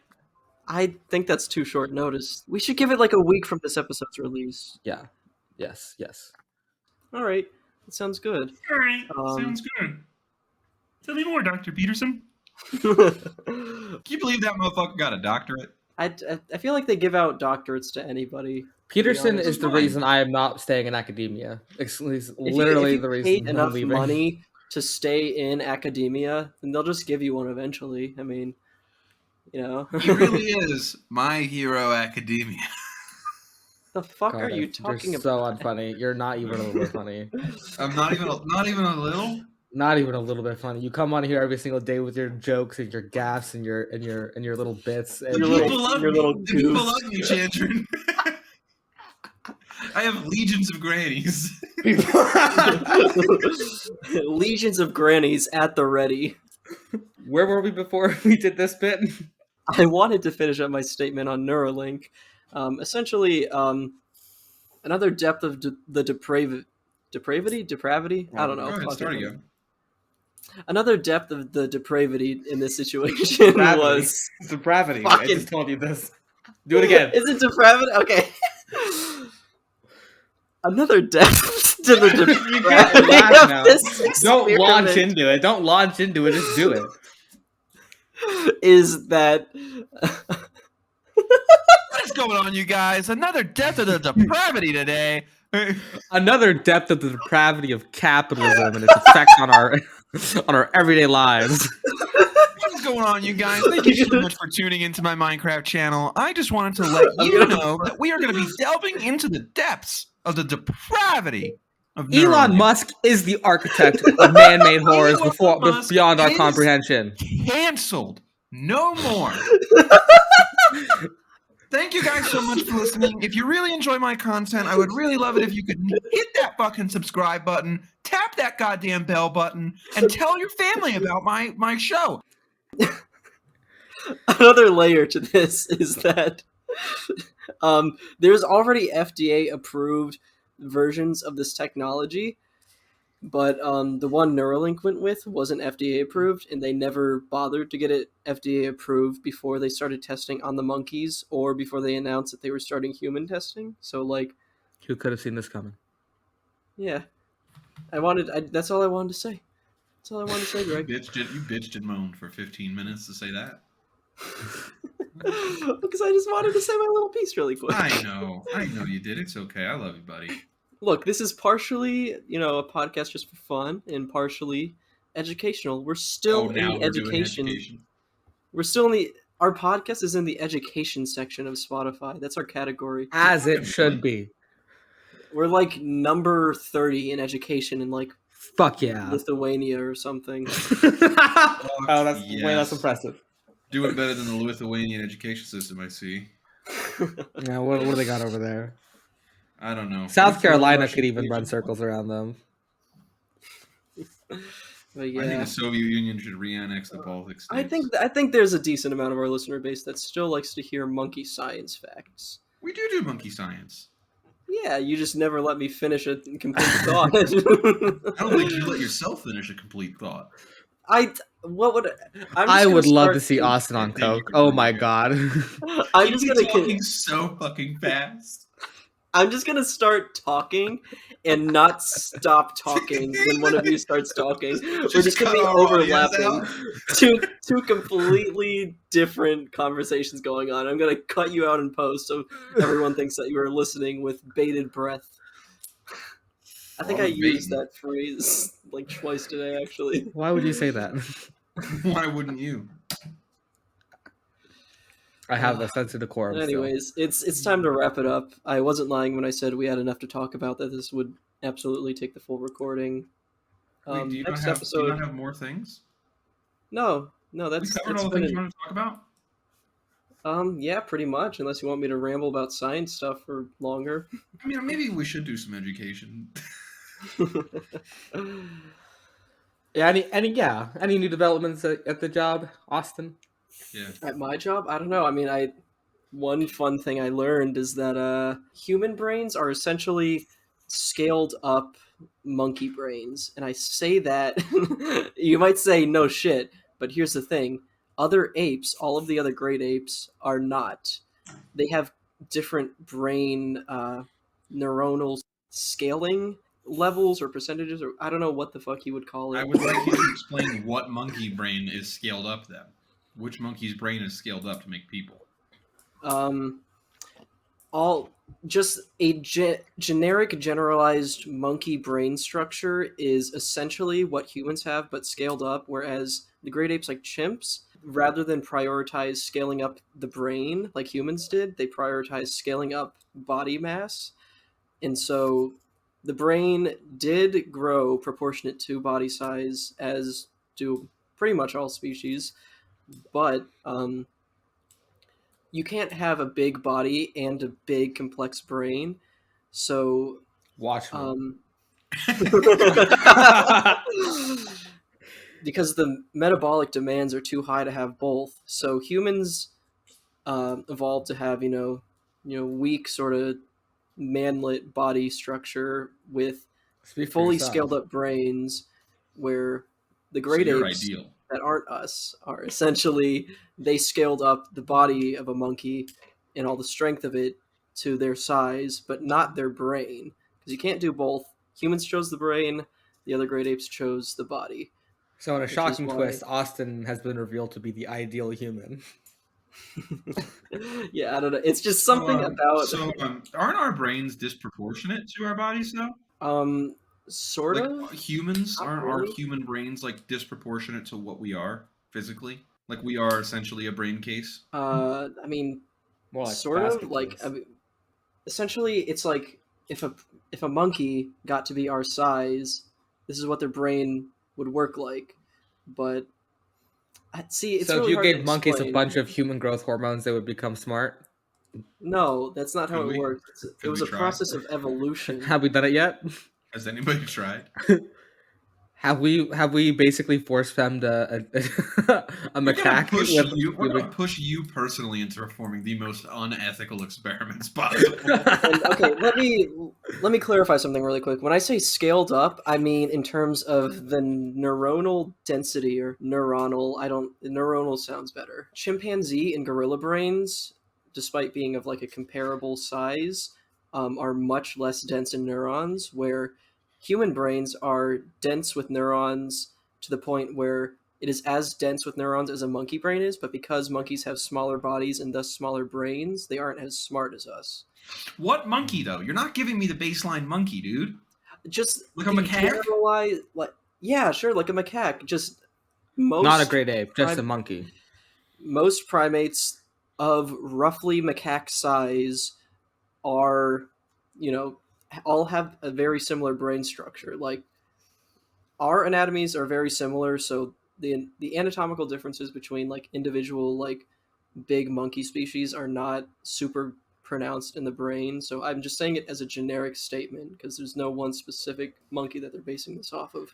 I think that's too short notice. We should give it like a week from this episode's release. Yeah. Yes. All right, that sounds good. All right, Um, sounds good. Tell me more, Dr. Peterson. Can you believe that motherfucker got a doctorate? I feel like they give out doctorates to anybody. Peterson honest. is the Fine. reason I am not staying in academia. He's If literally you the reason paid I'm enough leaving. money to stay in academia, then they'll just give you one eventually. I mean, you know. He really is my hero academia. The fuck God, are you you're talking so about? unfunny. You're not even a little bit funny. I'm not even a little. Not even a little bit funny. You come on here every single day with your jokes and your gaffes and your little bits. And Your People little- love your me. little The people goofs. love me, Chandran. I have legions of grannies. Legions of grannies at the ready. Where were we before we did this bit? I wanted to finish up my statement on Neuralink. Essentially, another depth of the depravity. I don't know. Go ahead, Fuck start it. again. Another depth of the depravity in this situation Depravity. was. Depravity. I Fucking- just told you this. Do it again. Is it depravity? Okay. Another depth to the You can't laugh depravity now. of this Don't launch experiment into it. Don't launch into it. Just do it. is that What is going on, you guys? Another death of the depravity today. Another depth of the depravity of capitalism and its effect on our everyday lives. What is going on, you guys? Thank you so much for tuning into my Minecraft channel. I just wanted to let you know that we are going to be delving into the depths of the depravity of Elon Neuralink. Musk is the architect of man-made horrors Elon Musk beyond our is- comprehension. Canceled. No more. Thank you guys so much for listening. If you really enjoy my content, I would really love it if you could hit that fucking subscribe button, tap that goddamn bell button, and tell your family about my show. another layer to this is that there's already FDA approved versions of this technology, but the one Neuralink went with wasn't FDA approved, and they never bothered to get it FDA approved before they started testing on the monkeys or before they announced that they were starting human testing. So, like, Who could have seen this coming? yeah, that's all I wanted to say. That's all I wanted to say, Greg. You bitched and moaned for 15 minutes to say that. Because I just wanted to say my little piece really quick. I know you did. It's okay. I love you, buddy. Look, this is partially, a podcast just for fun and partially educational. We're still in now the we're doing education. We're still in the. Our podcast is in the education section of Spotify. That's our category. As it should be. We're like number 30 in education in like Fuck yeah. Lithuania or something. Oh, that's yes. way less impressive. Doing better than the Lithuanian education system, I see. Yeah, what do they got over there? I don't know. South What's the Carolina Russian could even run education? circles around them. But I think yeah, the Soviet Union should re-annex the Baltic states. I think there's a decent amount of our listener base that still likes to hear monkey science facts. We do monkey science. Yeah, you just never let me finish a complete thought. I don't think you let yourself finish a complete thought. I would love to see Austin on coke. Oh my god. I'm just gonna talking so fucking fast. I'm just gonna start talking and not stop talking when one of you starts talking. We're just gonna be cut our audience overlapping two completely different conversations going on. I'm gonna cut you out in post so everyone thinks that you are listening with bated breath. I think I used that phrase like twice today, actually. Why would you say that? Why wouldn't you? I have a sense of decorum. Anyways, it's time to wrap it up. I wasn't lying when I said we had enough to talk about, that this would absolutely take the full recording. Wait, do you Next not have, episode. do you not have more things? No, We that's covered all the things you wanted to talk about? yeah, pretty much. Unless you want me to ramble about science stuff for longer. I mean, maybe we should do some education. Yeah, any new developments at the job, Austin? Yeah. At my job, I don't know. I mean, one fun thing I learned is that human brains are essentially scaled up monkey brains, and I say that you might say no shit, but here's the thing: other apes, all of the other great apes, are not. They have different brain neuronal scaling levels or percentages, or I don't know what the fuck you would call it. I would like you to explain what monkey brain is scaled up then. Which monkey's brain is scaled up to make people? All just a generic generalized monkey brain structure is essentially what humans have but scaled up, whereas the great apes, like chimps, rather than prioritize scaling up the brain like humans did, they prioritize scaling up body mass. And so the brain did grow proportionate to body size, as do pretty much all species, but you can't have a big body and a big complex brain. So Watch me. Because the metabolic demands are too high to have both. So humans evolved to have weak sort of manlet body structure with fully scaled up brains, where the great apes ideal. that aren't us are essentially, they scaled up the body of a monkey and all the strength of it to their size, but not their brain, because you can't do both. Humans chose the brain, the other great apes chose the body. So in a shocking twist, Austin has been revealed to be the ideal human. Yeah, I don't know. It's just something about. So aren't our brains disproportionate to our bodies though? Sort of. Like humans, Not aren't really. our human brains like disproportionate to what we are physically? Like we are essentially a brain case. I mean, More like sort of basket like. case. I mean, essentially, it's like if a monkey got to be our size, this is what their brain would work like. But see, it's so really if you hard to gave monkeys a explain. bunch of human growth hormones, they would become smart. No, that's not how Could it we? works. It Could was we a try? process of evolution. Have we done it yet? Has anybody tried? Have we basically force femmed a macaque? We're gonna push you personally into performing the most unethical experiments possible. And, okay, let me clarify something really quick. When I say scaled up, I mean in terms of the neuronal density or neuronal. Neuronal sounds better. Chimpanzee and gorilla brains, despite being of like a comparable size, are much less dense in neurons, where human brains are dense with neurons to the point where it is as dense with neurons as a monkey brain is, but because monkeys have smaller bodies and thus smaller brains, they aren't as smart as us. What monkey though? You're not giving me the baseline monkey, dude. Just Like a the macaque? generalized, like, yeah, sure, like a macaque. Just most Not a great ape, just a prim- monkey. most primates of roughly macaque size are, all have a very similar brain structure. Like, our anatomies are very similar, so the anatomical differences between like individual like big monkey species are not super pronounced in the brain. So I'm just saying it as a generic statement because there's no one specific monkey that they're basing this off of.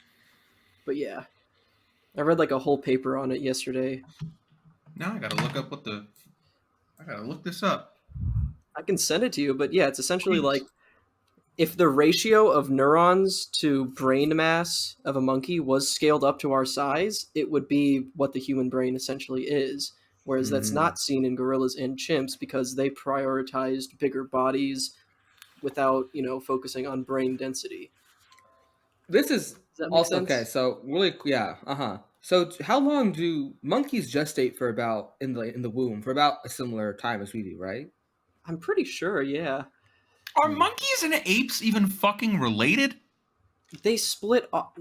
But yeah, I read like a whole paper on it yesterday. Now I gotta look up I gotta look this up. I can send it to you, but yeah, it's essentially Please. like if the ratio of neurons to brain mass of a monkey was scaled up to our size, it would be what the human brain essentially is. Whereas that's not seen in gorillas and chimps because they prioritized bigger bodies without, focusing on brain density. This is Does that make also sense? okay. So really, yeah, So how long do monkeys gestate for about in the womb for about a similar time as we do, right? I'm pretty sure, yeah. Are monkeys and apes even fucking related? They split off.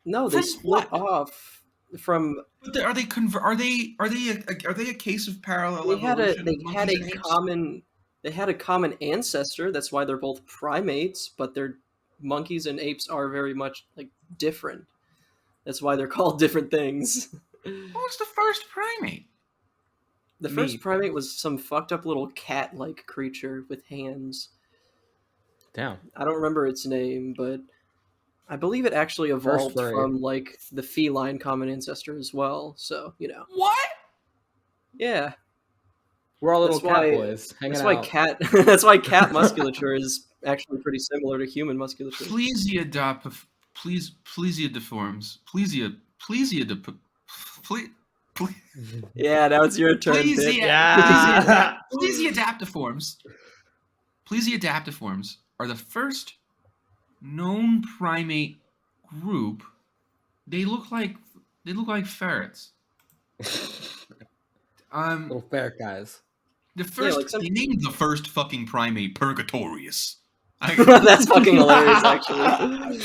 No, they From split what? off from. But are they a case of parallel They had a evolution? they of had monkeys a and apes? common they had a common ancestor. That's why they're both primates, but they're monkeys and apes are very much like different. That's why they're called different things. What was the first primate? The first Me. primate was some fucked up little cat-like creature with hands. Damn. I don't remember its name, but I believe it actually evolved furry. from like the feline common ancestor as well. So, What? yeah. We're all little That's cat why- boys hanging That's out. why cat that's why cat musculature is actually pretty similar to human musculature. Plesiodiforms. Yeah, now it's your turn. Pip. Plesiodaptiforms are the first known primate group. They look like ferrets. Little ferret guys. They named the first fucking primate Purgatorius. That's fucking hilarious, actually.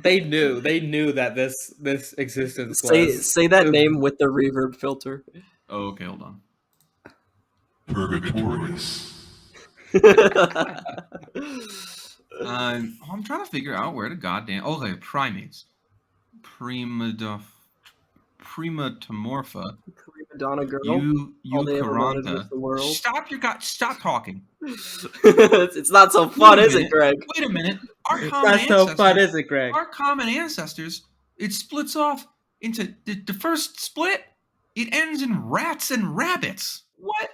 They knew that this existence was. Say that name with the reverb filter. Oh, okay, hold on. Purgatorius. I'm trying to figure out where the goddamn okay primates, primatomorpha, Prima donna girl. All they ever wanted was eucaranta. the world. Stop talking. It's not so fun, is it, Greg? Wait a minute. Our common That's so fun, ancestors. isn't it, Greg? Our common ancestors. It splits off into the first split. It ends in rats and rabbits. What?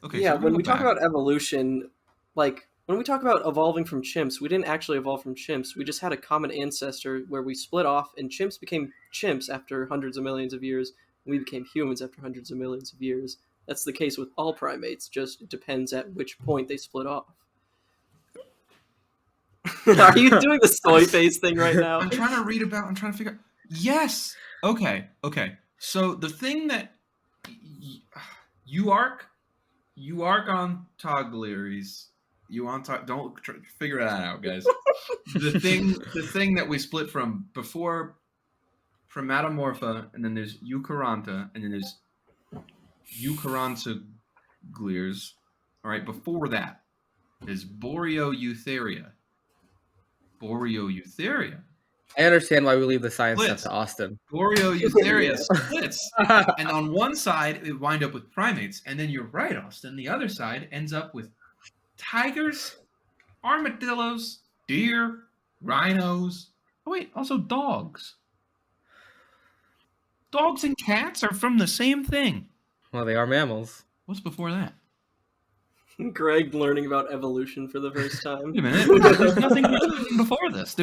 Okay. Yeah, so when go we talk back. about evolution, like when we talk about evolving from chimps, we didn't actually evolve from chimps. We just had a common ancestor where we split off, and chimps became chimps after hundreds of millions of years. And we became humans after hundreds of millions of years. That's the case with all primates. Just it depends at which point they split off. Are you doing the soy face thing right now? I'm trying to figure out. Yes. Okay. So the thing that Euarchontoglires, don't figure that out, guys. the thing that we split from before Primatomorpha, and then there's Eucaranta, and then there's Eucharontoglires. All right, before that is Boreoeutheria. I understand why we leave the science Splits. stuff to Austin. Boreoeutheria splits, and on one side it wind up with primates, and then you're right, Austin. The other side ends up with tigers, armadillos, deer, rhinos. Oh wait, also dogs. Dogs and cats are from the same thing. Well, they are mammals. What's before that? Greg learning about evolution for the first time. Wait a minute. There's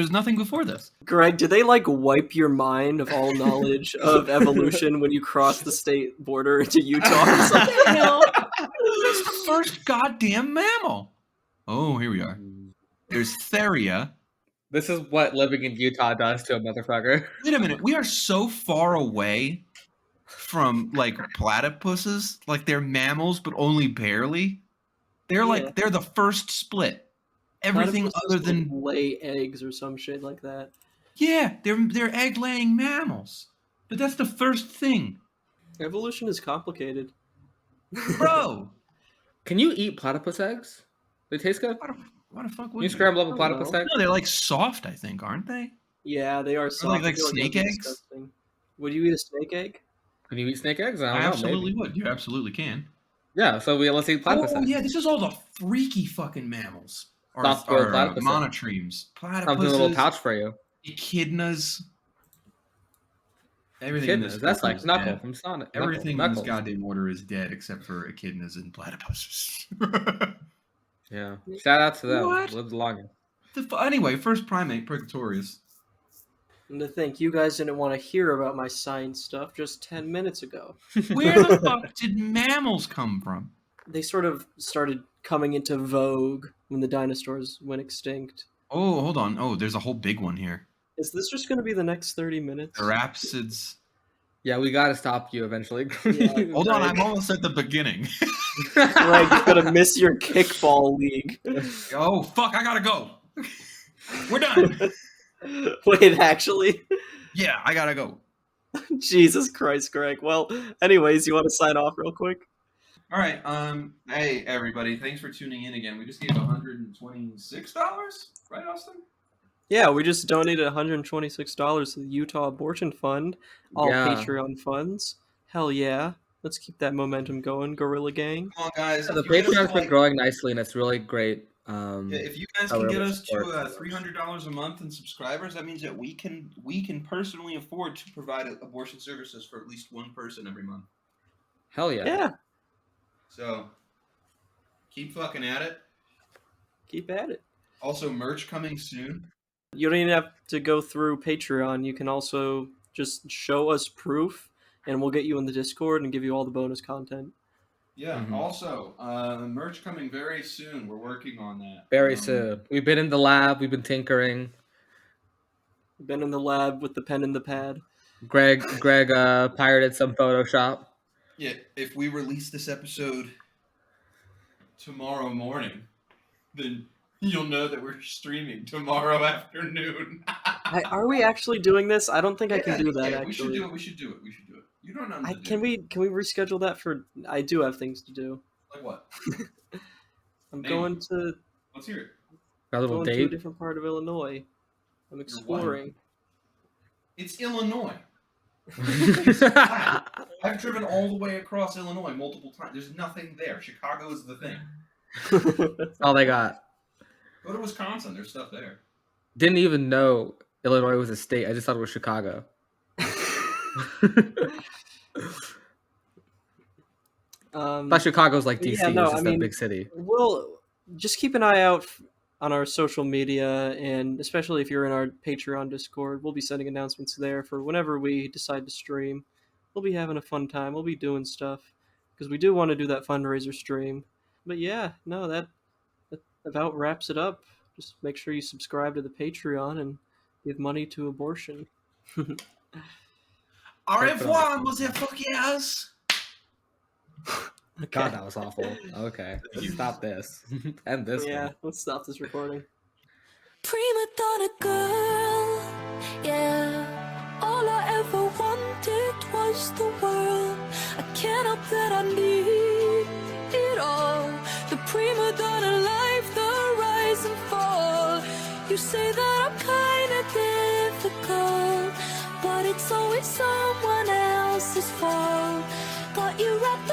nothing before this. Greg, do they like wipe your mind of all knowledge of evolution when you cross the state border into Utah? It's like, That's the first goddamn mammal. Oh, here we are. There's Theria, This is what living in Utah does to a motherfucker. Wait a minute. We are so far away from like platypuses. Like they're mammals, but only barely. They're Yeah. like they're the first split. Everything Platypuses, other than like, lay eggs or some shit like that. yeah, they're egg laying mammals. But that's the first thing, Evolution is complicated. bro. Can you eat platypus eggs? They taste good? Why the fuck Can would you scramble up a Oh, platypus well. egg? No, they're like soft. I think, aren't they? Yeah, they are soft. like I feel snake that'd be eggs? disgusting. Would you eat a snake egg? Can you eat snake eggs? I I don't know, absolutely maybe. would. You absolutely can. Yeah, so let's eat platypus Oh eggs. yeah, this is all the freaky fucking mammals. Or, Soft boiled or platypus egg. monotremes, Comes in a little platypuses, pouch for you. echidnas. Everything in this Echidnas. That's order like is Knuckle dead. from Sonic. Everything in Knuckles. this goddamn order is dead except for echidnas and platypuses. Yeah. Shout out to them. What? Live the longest. Anyway, first primate, Purgatorius. And to think, you guys didn't want to hear about my science stuff just 10 minutes ago. Where the fuck did mammals come from? They sort of started coming into vogue when the dinosaurs went extinct. Oh, hold on. Oh, there's a whole big one here. Is this just going to be the next 30 minutes? Therapsids. Yeah, we gotta stop you eventually. Yeah. Hold on, I'm almost at the beginning. Like, you're going to miss your kickball league. Oh, fuck, I gotta go. We're done. Wait, actually? Yeah, I gotta go. Jesus Christ, Greg. Well, anyways, you want to sign off real quick? All right. Hey everybody, thanks for tuning in again. We just gave $126, right, Austin? Yeah, we just donated $126 to the Utah Abortion Fund, all Yeah. Patreon funds. Hell yeah. Let's keep that momentum going, Gorilla Gang. Come on, guys. The If you get us Patreon's to, been like- growing nicely, and it's really great. Yeah, if you guys how can we're get able us to to support. $300 a month in subscribers, that means that we can personally afford to provide abortion services for at least one person every month. Hell yeah. Yeah, So keep fucking at it. keep at it. Also, merch coming soon. You don't even have to go through Patreon. You can also just show us proof, and we'll get you in the Discord and give you all the bonus content. Yeah. Mhm. Also, merch coming very soon. We're working on that. Very soon. We've been in the lab. We've been tinkering. Been in the lab with the pen and the pad. Greg pirated some Photoshop. Yeah. If we release this episode tomorrow morning, then you'll know that we're streaming tomorrow afternoon. Are we actually doing this? I don't think I can Yeah, do that. yeah, Actually, we should do it. We should do it. We should do it. You don't know. Can we reschedule that for? I do have things to do. Like what? I'm Name going them. to Let's hear it. Got a little going to a date. different part of Illinois. I'm exploring. It's Illinois. I've driven all the way across Illinois multiple times. There's nothing there. Chicago is the thing. That's all they got. Go to Wisconsin. There's stuff there. Didn't even know Illinois was a state. I just thought it was Chicago. Thought Chicago's like DC. yeah, no, it's just I a mean- big city. Well, just keep an eye out on our social media, and especially if you're in our Patreon Discord, we'll be sending announcements there for whenever we decide to stream. We'll be having a fun time. We'll be doing stuff because we do want to do that fundraiser stream. But yeah, no, that about wraps it up. Just make sure you subscribe to the Patreon and give money to abortion. Au revoir, motherfuckers. Okay. God, that was awful. Okay, stop this. End this Yeah, one. let's stop this recording. Prima donna girl, yeah. All I ever wanted was the world. I can't help that I need it all. The prima donna life, the rise and fall. You say that I'm kinda difficult, but it's always someone else's fault. Got you wrapped